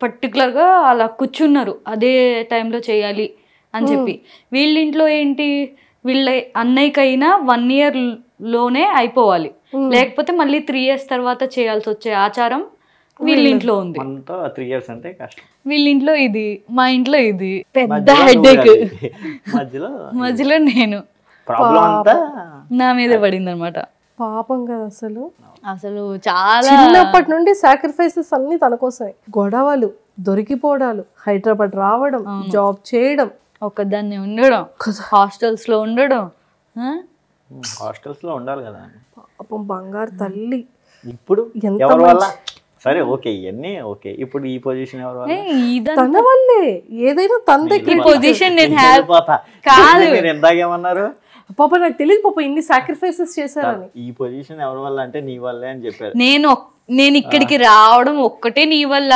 పర్టికులర్గా అలా కూర్చున్నారు. అదే టైంలో చేయాలి అని చెప్పి. వీళ్ళ ఇంట్లో ఏంటి, వీళ్ళ అన్నయ్యకైనా 1 yearలోనే అయిపోవాలి, లేకపోతే మళ్ళీ 3 years తర్వాత చేయాల్సి వచ్చే ఆచారం వీళ్ళ ఇంట్లో ఉంది. 3 years అంటే కష్టం. వీళ్ళ ఇంట్లో ఇది, మా ఇంట్లో ఇది పెద్ద హెడేక్. మధ్యలో నేను ప్రాబ్లం అంతా నా మీద పడింది అనమాట. పాపం కదా అసలు చాలా చిన్నప్పటి నుండి సాక్రిఫైసెస్ అన్ని తన కోసమే. గొడవలు, దొరికిపోవడాలు, హైదరాబాద్ రావడం, జాబ్ చేయడం, ఒకదాన్ని ఉండడం, హాస్టల్స్ లో ఉండడం. హాస్టల్స్ లో ఉండాలి కదా. పాపం బంగారు తల్లి. ఇప్పుడు ఎవరి వల్ల సరే ఓకే, ఇవన్నీ ఓకే. ఇప్పుడు ఈ పొజిషన్ ఎవరి వల్ల? తన వల్లే. ఏదైనా తన దగ్గర పొజిషన్ నేను కాదు. మీరు ఎందాకేమన్నారు? పాప నాకు తెలియదు పాప ఇన్ని సాక్రిఫైసెస్ చేశారని. ఈ పొజిషన్ ఎవరి వల్ల అంటే నీ వల్లే అని చెప్పారు. నేను ఇక్కడికి రావడం ఒక్కటే నీ వల్ల,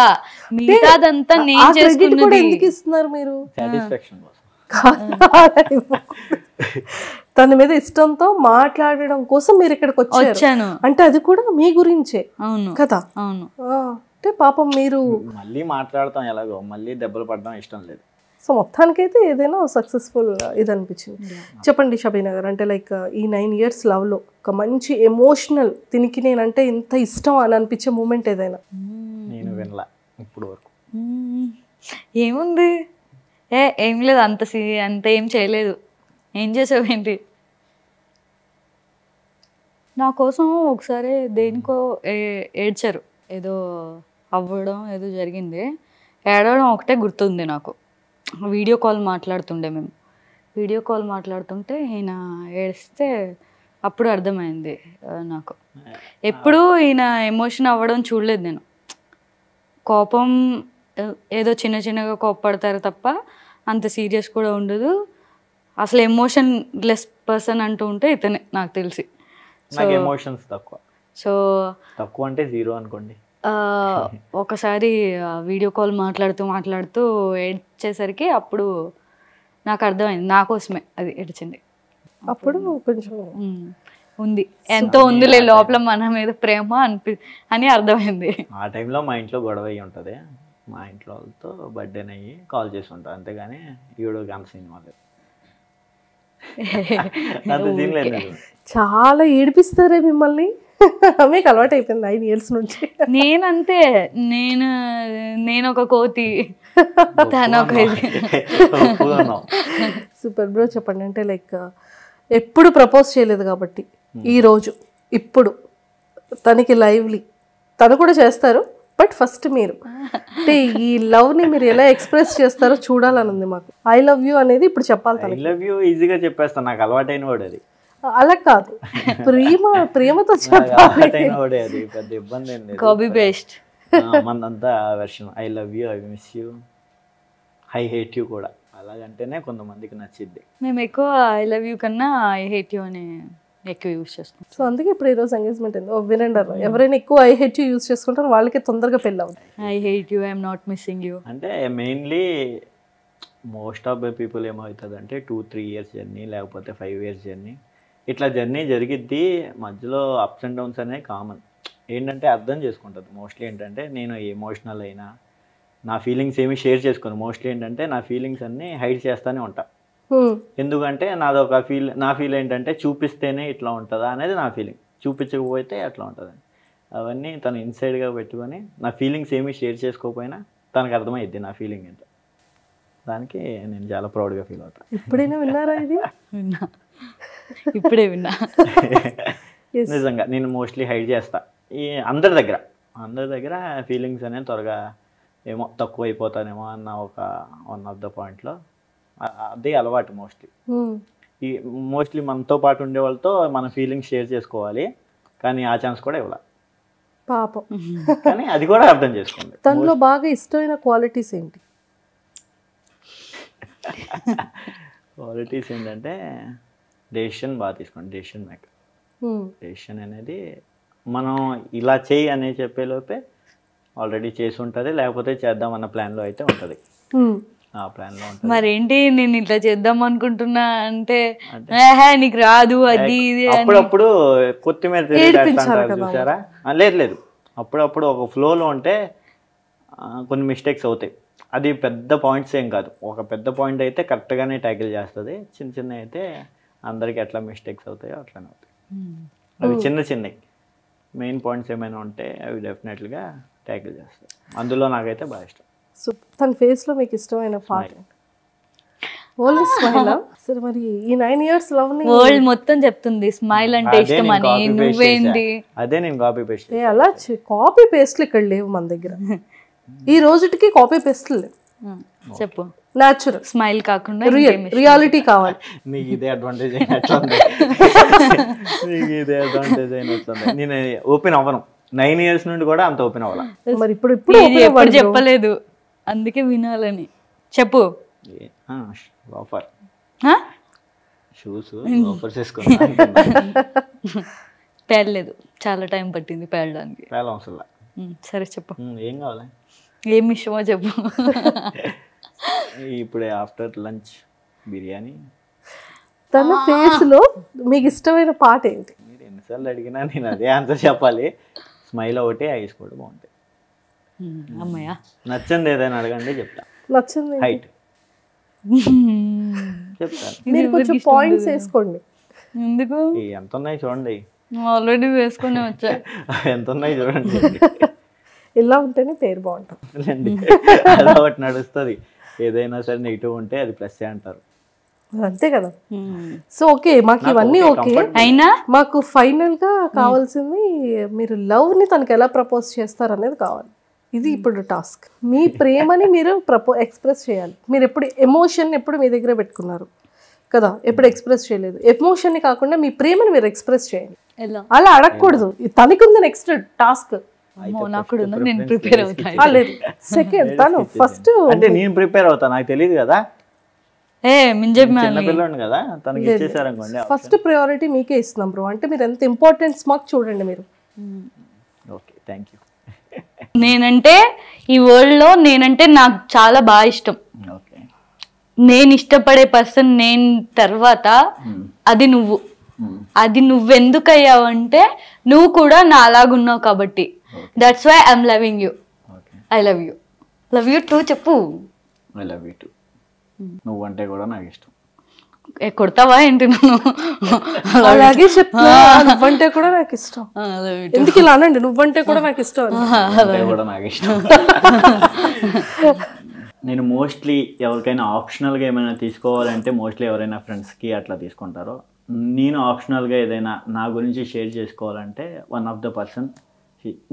మిగతాదంతా నేను చేసుకున్నది. ఎందుకు ఇస్తున్నారు మీరు? సాటిస్ఫాక్షన్ కోసం. తన మీద ఇష్టంతో మాట్లాడడం కోసం మీరు ఇక్కడికి వచ్చాను అంటే అది కూడా మీ గురించే కదా. అవును. అంటే పాపం మీరు మళ్ళీ మాట్లాడతాం ఎలాగో, మళ్ళీ దెబ్బలు పడడం ఇష్టం లేదు. సో మొత్తానికైతే ఏదైనా సక్సెస్ఫుల్ ఇది అనిపించింది. చెప్పండి షబీనా గారు, అంటే లైక్ ఈ 9 years లవ్లో ఒక మంచి ఎమోషనల్ దీనికి నేనంటే ఇంత ఇష్టం అని అనిపించే మూమెంట్ ఏదైనా? నేను వినలా ఇప్పుడు వరకు. ఏముంది, ఏం లేదు, అంత ఏం చేయలేదు. ఏం చేసావు ఏంటి? నా కోసం ఒకసారి దేనికో ఏడ్చారు, ఏదో అవ్వడం ఏదో జరిగింది. ఏడవడం ఒకటే గుర్తుంది నాకు. వీడియో కాల్ మాట్లాడుతుండే మేము. వీడియో కాల్ మాట్లాడుతుంటే ఈయన ఏడిస్తే అప్పుడు అర్థమైంది నాకు. ఎప్పుడూ ఈయన ఎమోషన్ అవ్వడం చూడలేదు నేను. కోపం ఏదో చిన్న చిన్నగా కోప్పడతారు తప్ప అంత సీరియస్ కూడా ఉండదు. అసలు ఎమోషన్ లెస్ పర్సన్ అంటూ ఉంటే ఇతనే నాకు తెలిసి. నాకు ఎమోషన్స్ తక్కువ. సో తక్కువ అంటే 0 అనుకోండి. ఒకసారి వీడియో కాల్ మాట్లాడుతూ ఏడ్చేసరికి అప్పుడు నాకు అర్థమైంది నా కోసమే అది ఏడ్చింది. అప్పుడు కొంచెం ఉంది, ఎంతో ఉందిలే లోపల మన మీద ప్రేమ అని అర్థమైంది. ఆ టైంలో మా ఇంట్లో గొడవ అయ్యి ఉంటుంది. మా ఇంట్లో వాళ్ళతో బర్త్డేనయ్యి కాల్ చేసి ఉంటాను, అంతేగాని ఈవిడకి అంత సినిమా లేదు, అంత సీన్ లేదు. చాలా ఏడిపిస్తారే మిమ్మల్ని. మీకు అలవాటు అయిపోయింది 9 years నుంచి. నేనంతే, నేను ఒక కోతి, తను ఒక సూపర్ బ్రో. చెప్పండి, అంటే లైక్ ఎప్పుడు ప్రపోజ్ చేయలేదు కాబట్టి ఈరోజు ఇప్పుడు తనకి లైవ్లీ తను కూడా చేస్తారు, బట్ ఫస్ట్ మీరు అంటే ఈ లవ్ని మీరు ఎలా ఎక్స్ప్రెస్ చేస్తారో చూడాలని ఉంది మాకు. ఐ లవ్ యూ అనేది ఇప్పుడు చెప్పాలి. ఐ లవ్ యూ ఈజీగా చెప్పేస్తాను, నాకు అలవాటైన వాడు అది. అలా కాదు, ప్రేమతో అలవాటైన వాడే అది, పెద్ద ఇబ్బంది ఏం లేదు. కాపీ పేస్ట్ మందంతా version. I love you, I miss you, I hate you కూడా అలాగంటేనే కొంతమందికి నచ్చిద్ది. మేము ఎక్కువ ఐ లవ్ యూ కన్నా ఐ హేట్ యూ అని ఎక్కువ యూజ్ చేస్తాం. సో అందుకే ఇప్పుడు ఈరోజు ఎంగేజ్మెంట్ ఏందో వినండి. ఎవరైనా ఎక్కువ ఐ హేట్ యూ యూజ్ చేసుకుంటారో వాళ్ళకి తొందరగా పెళ్ళి అవుతుంది. I hate you, I'm not missing you అంటే mainly most of the people ఏమవుతుంది అంటే 2-3 years జర్నీ, లేకపోతే 5 years జర్నీ, ఇట్లా జర్నీ జరిగిద్ది. మధ్యలో అప్స్ అండ్ డౌన్స్ అనేవి కామన్. ఏంటంటే అర్థం చేసుకుంటుంది. మోస్ట్లీ ఏంటంటే నేను ఎమోషనల్ అయినా నా ఫీలింగ్స్ ఏమి షేర్ చేసుకోను. మోస్ట్లీ ఏంటంటే నా ఫీలింగ్స్ అన్నీ హైడ్ చేస్తూనే ఉంటా. ఎందుకంటే నాదొక నా ఫీల్ ఏంటంటే చూపిస్తేనే ఇట్లా ఉంటుందా అనేది నా ఫీలింగ్, చూపించకపోతే అట్లా ఉంటుంది. అవన్నీ తను ఇన్సైడ్గా పెట్టుకొని నా ఫీలింగ్స్ ఏమీ షేర్ చేసుకోకపోయినా తనకు అర్థమైద్ది నా ఫీలింగ్ ఏంటో. దానికి నేను చాలా ప్రౌడ్గా ఫీల్ అవుతాను. ఎప్పుడైనా విన్నారా ఇది? విన్నా, ఇప్పుడే విన్నా. నిజంగా నేను మోస్ట్లీ హైడ్ చేస్తా ఈ అందరి దగ్గర ఫీలింగ్స్ అనేది త్వరగా ఏమో తక్కువ అయిపోతానేమో అన్న ఒక వన్ ఆఫ్ ద పాయింట్లో అదే అలవాటు. మోస్ట్లీ మనతో పాటు ఉండే వాళ్ళతో మన ఫీలింగ్స్ షేర్ చేసుకోవాలి, కానీ ఆ ఛాన్స్ కూడా ఇవ్వాలి పాపం. కానీ అది కూడా అర్థం చేసుకోండి. తనలో బాగా ఇష్టమైన క్వాలిటీస్ ఏంటి? క్వాలిటీస్ ఏంటంటే డెసిషన్ బాగా తీసుకోండి. Decision maker. డెసిషన్ అనేది మనం ఇలా చేయి అనే చెప్పేలోపే ఆల్రెడీ చేసి ఉంటుంది, లేకపోతే చేద్దామన్న ప్లాన్లో అయితే ఉంటుంది. ఆ ప్లాన్లో ఉంటుంది. మరేంటి నేను ఇట్లా చేద్దాం అనుకుంటున్నా అంటే నీకు రాదు అది ఇది అప్పుడప్పుడు కొత్తిమీర చూసారా? లేదు, అప్పుడప్పుడు ఒక ఫ్లోలో ఉంటే కొన్ని మిస్టేక్స్ అవుతాయి. అది పెద్ద పాయింట్స్ ఏం కాదు, ఒక పెద్ద పాయింట్ అయితే కరెక్ట్గానే ట్యాకిల్ చేస్తుంది. చిన్న అయితే అందరికి ఎట్లా మిస్టేక్స్ అవుతాయో అట్లానే అవుతాయి. అవి చిన్నవి మెయిన్ పాయింట్స్ ఏమైనా ఉంటే అవి డెఫినెట్లీగా ట్యాకిల్ చేస్తాయి. అందులో నాకైతే బాగా ఇష్టం. సో తన ఫేస్లో మీకు ఇష్టమైన పార్ట్ ఓన్లీ స్మైల్? సరే, మరి ఈ 9 years లవ్ని వరల్డ్ మొత్తం చెప్తుంది స్మైల్ అంటే ఇష్టం అని. నువ్వేంటి? అదే నేను కాపీ పేస్ట్. అలా కాపీ పేస్ట్లు ఇక్కడ లేవు మన దగ్గర. ఈ రోజుకి కాపీ పేస్ట్లు లేవు. చెప్పు. న్యాచురల్ స్మైల్ కాకుండా రియాలిటీ కావాలి. నీకు ఇదే అడ్వాంటేజ్ అయినట్లుంది. నేను ఓపెన్ అవ్వను. 9 years నుండి కూడా అంత ఓపెన్ అవ్వాలి. మరి ఇప్పుడు ఎప్పుడు చెప్పలేదు, అందుకే వినాలని. చెప్పు. లోఫర్ షూస్ లోఫర్స్ వేసుకున్నాను. పేర్లేదు, చాలా టైం పట్టింది పేరడానికి. పేలవసలా. సరే చెప్పు, ఏం కావాలి? ఏం ఇష్టమో చెప్పు. ఇప్పుడే ఆఫ్టర్ లంచ్ బిర్యానీ. తన ఫేస్ లో మీకు ఇష్టమైన పార్ట్ ఏంటి? మీరు ఎన్నిసార్లు అడిగినా నేను అదే ఆన్సర్ చెప్పాలి. స్మైల్ ఒకటి, ఐస్ కూడా బాగుంటాయి. అమ్మయ్యా, నచ్చంది ఏదైనా అడగండి చెప్తా. నచ్చింది హైట్ చెప్తాను. మీరు కొంచెం పాయింట్స్ వేసుకోండి. ఎందుకు? ఎంత ఉన్నాయి చూడండి. ఆల్రెడీ వేసుకొని వచ్చా. ఎంత ఉన్నాయి చూడండి. ఇలా ఉంటేనే పేరు బాగుంటుంది. అలా ఒకటి నడుస్తుంది. ఏదైనా సరే నెగిటివ్ ఉంటే అది ప్లస్ అంటారు. అంతే కదా. సో ఓకే, మాకు ఇవన్నీ ఓకే. అయినా మాకు ఫైనల్ గా కావాల్సింది మీరు లవ్ ని తనకి ఎలా ప్రపోజ్ చేస్తారు అనేది కావాలి. ఇది ఇప్పుడు టాస్క్. మీ ప్రేమని మీరు ఎక్స్ప్రెస్ చేయాలి. మీరు ఎప్పుడు ఎమోషన్ ఎప్పుడు మీ దగ్గర పెట్టుకున్నారు కదా, ఎప్పుడు ఎక్స్ప్రెస్ చేయలేదు. ఎమోషన్ ని కాకుండా మీ ప్రేమని మీరు ఎక్స్ప్రెస్ చేయండి. అలా అడగకూడదు. తనకి ఉంది నెక్స్ట్ టాస్క్. నాకు కూడా ఉంది, నేను ప్రిపేర్ అవుతాను. లేదు సెకండ్, తను ఫస్ట్. అంటే నేను ప్రిపేర్ అవుతాను, నాకు తెలియదు కదా, చిన్నపిల్లని కదా, తనకి ఇచ్చేసారు అనుకోండి. ఫస్ట్ ప్రయారిటీ మీకే ఇస్తున్నాం బ్రో. అంటే మీరు ఎంత ఇంపార్టెన్స్ మాకు చూడండి మీరు. Okay, thank you. నేనంటే ఈ వరల్డ్ లో నేనంటే నాకు చాలా బాగా ఇష్టం. ఓకే, నేను ఇష్టపడే పర్సన్ నేను తర్వాత అది నువ్వు. అది నువ్వెందుకు అయ్యావంటే నువ్వు కూడా నా అలాగున్నావు కాబట్టి. That's why I'm loving you. I love you. Love you too చెప్పు. I love you too. నువ్వంటే కూడా నాకు ఇష్టం. కొడతావా ఏంటి నన్ను? అలాగే చెప్తా. నువ్వంటే కూడా నాకు ఇష్టం. ఎందుకు ఇలా అనండి, నువ్వంటే కూడా నాకు ఇష్టం. కూడా నాకు ఇష్టం. నేను మోస్ట్లీ ఎవరికైనా ఆప్షనల్గా ఏమైనా తీసుకోవాలంటే మోస్ట్లీ ఎవరైనా ఫ్రెండ్స్కి అట్లా తీసుకుంటారో, నేను ఆప్షనల్గా ఏదైనా నా గురించి షేర్ చేసుకోవాలంటే వన్ ఆఫ్ ద పర్సన్.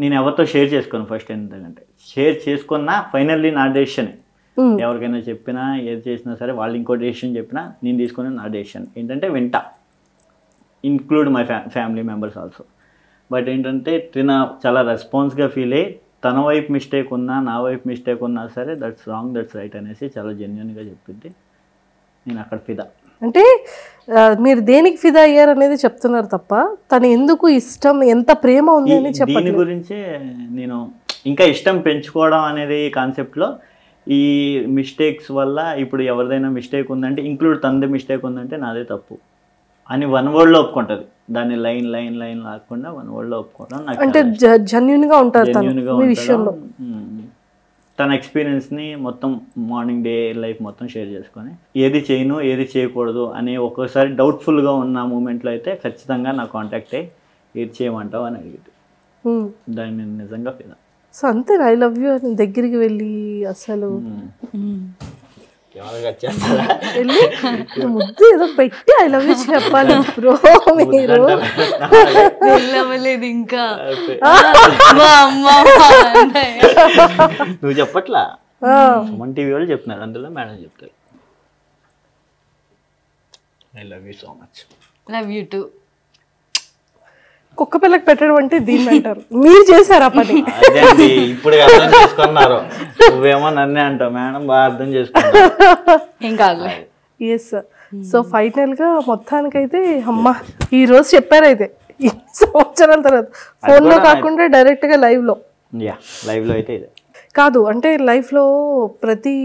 నేను ఎవరితో షేర్ చేసుకోను ఫస్ట్. ఎందుకంటే షేర్ చేసుకున్నా ఫైనల్లీ నా డెసిషన్. ఎవరికైనా చెప్పినా ఏది చేసినా సరే వాళ్ళు ఇంకో డెసిషన్ చెప్పినా నేను తీసుకునే నా డెసిషన్ ఏంటంటే వింటా, include my family members also. But ఏంటంటే తిన చాలా రెస్పాన్స్గా ఫీల్ అయ్యి తన వైపు మిస్టేక్ ఉన్నా నా వైపు మిస్టేక్ ఉన్నా సరే దట్స్ రాంగ్ దట్స్ రైట్ అనేసి చాలా జెన్యున్గా చెప్పింది. నేను అక్కడ ఫిదా. అంటే మీరు దేనికి ఫిదా అయ్యారు అనేది చెప్తున్నారు తప్ప తను ఎందుకు ఇష్టం, ఎంత ప్రేమ ఉంది అని చెప్పండి. దీని గురించే నేను ఇంకా ఇష్టం పెంచుకోవడం అనేది కాన్సెప్ట్లో ఈ మిస్టేక్స్ వల్ల ఇప్పుడు ఎవరిదైనా మిస్టేక్ ఉందంటే ఇంక్లూడ్ తనది మిస్టేక్ ఉందంటే నాదే తప్పు అని వన్ వర్డ్లో ఒప్పుకుంటుంది. దాన్ని లైన్ లైన్ లైన్ లాకుండా వన్ వర్డ్లో ఒప్పుకోవడం నాకు అంటే జెన్యూన్గా ఉంటారు మీ విషయంలో. తన ఎక్స్పీరియన్స్ని మొత్తం మార్నింగ్ డే లైఫ్ మొత్తం షేర్ చేసుకొని ఏది చేయను ఏది చేయకూడదు అని ఒక్కోసారి డౌట్ఫుల్గా ఉన్న మూమెంట్లో అయితే ఖచ్చితంగా నా కాంటాక్ట్ అయ్యి ఏది చేయమంటావు అని అడిగింది. దాన్ని నేను నిజంగా ఫీల్. సో అంతే, ఐ లవ్ యూ అని దగ్గరికి వెళ్ళి అసలు వెళ్ళి ముద్దు ఏదో పెట్టి ఐ లవ్ యూ చెప్పాలి బ్రో. మీరు వెళ్ళవలేదు ఇంకా. నువ్వు చెప్పట్లా, సుమన్ టీవీ వాళ్ళు చెప్తున్నారు, అందులో మేడం చెప్తారు I love you so much. Love you two. కుక్క పిల్లకి పెట్టడం అంటే దీన్ని అంటారు. మీరు చేశారు ఆ పని. ఇప్పుడు అర్థం చేసుకున్నారు. నువ్వేమో నన్నే అంటావు, మేడం బాగా అర్థం చేసుకున్నారు. ఏం కాదు. ఎస్. సో ఫైనల్ గా మొత్తానికైతే అమ్మ ఈ రోజు చెప్పారైతే ఈ సంవత్సరాల తర్వాత ఫోన్ లో కాకుండా డైరెక్ట్ గా లైవ్ లో. లైవ్ లో అయితే ఇదే కాదు, అంటే లైఫ్ లో ప్రతి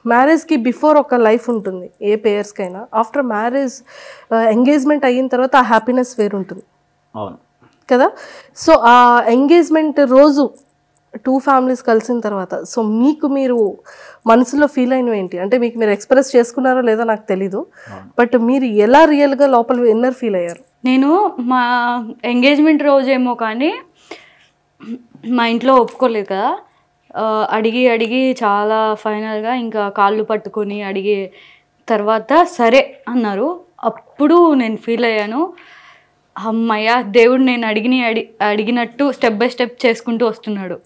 మ్యారేజ్కి బిఫోర్ ఒక లైఫ్ ఉంటుంది ఏ పేయర్స్కైనా. ఆఫ్టర్ మ్యారేజ్ ఎంగేజ్మెంట్ అయిన తర్వాత ఆ హ్యాపీనెస్ వేరు ఉంటుంది. అవును కదా. సో ఆ ఎంగేజ్మెంట్ రోజు టూ ఫ్యామిలీస్ కలిసిన తర్వాత సో మీకు మీరు మనసులో ఫీల్ అయినవి ఏంటి? అంటే మీకు మీరు ఎక్స్ప్రెస్ చేసుకున్నారో లేదో నాకు తెలీదు, బట్ మీరు ఎలా రియల్గా లోపల ఇన్నర్ ఫీల్ అయ్యారు? నేను మా ఎంగేజ్మెంట్ రోజేమో కానీ మా ఇంట్లో ఒప్పుకోలేదు కదా. అడిగి అడిగి చాలా ఫైనల్గా ఇంకా కాళ్ళు పట్టుకొని అడిగే తర్వాత సరే అన్నారు. అప్పుడు నేను ఫీల్ అయ్యాను, అమ్మయ్య దేవుడు నేను అడిగినట్టు స్టెప్ బై స్టెప్ చేసుకుంటూ వస్తున్నాడు,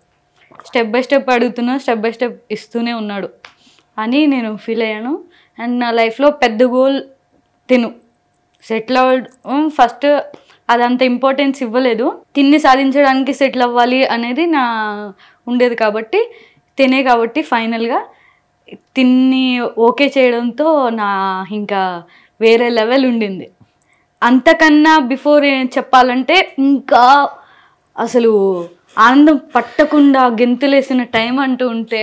స్టెప్ బై స్టెప్ అడుగుతున్నా, స్టెప్ బై స్టెప్ ఇస్తూనే ఉన్నాడు అని నేను ఫీల్ అయ్యాను. అండ్ నా లైఫ్లో పెద్ద గోల్ తిను సెటిల్ అవ్వడం. ఫస్ట్ అదంత ఇంపార్టెన్స్ ఇవ్వలేదు, తిన్ని సాధించడానికి సెటిల్ అవ్వాలి అనేది నా ఉండేది కాబట్టి తినే కాబట్టి ఫైనల్గా తిన్ని ఓకే చేయడంతో నా ఇంకా వేరే లెవెల్ ఉండింది. అంతకన్నా బిఫోర్ చెప్పాలంటే ఇంకా అసలు ఆనందం పట్టకుండా గెంతులేసిన టైం అంటూ ఉంటే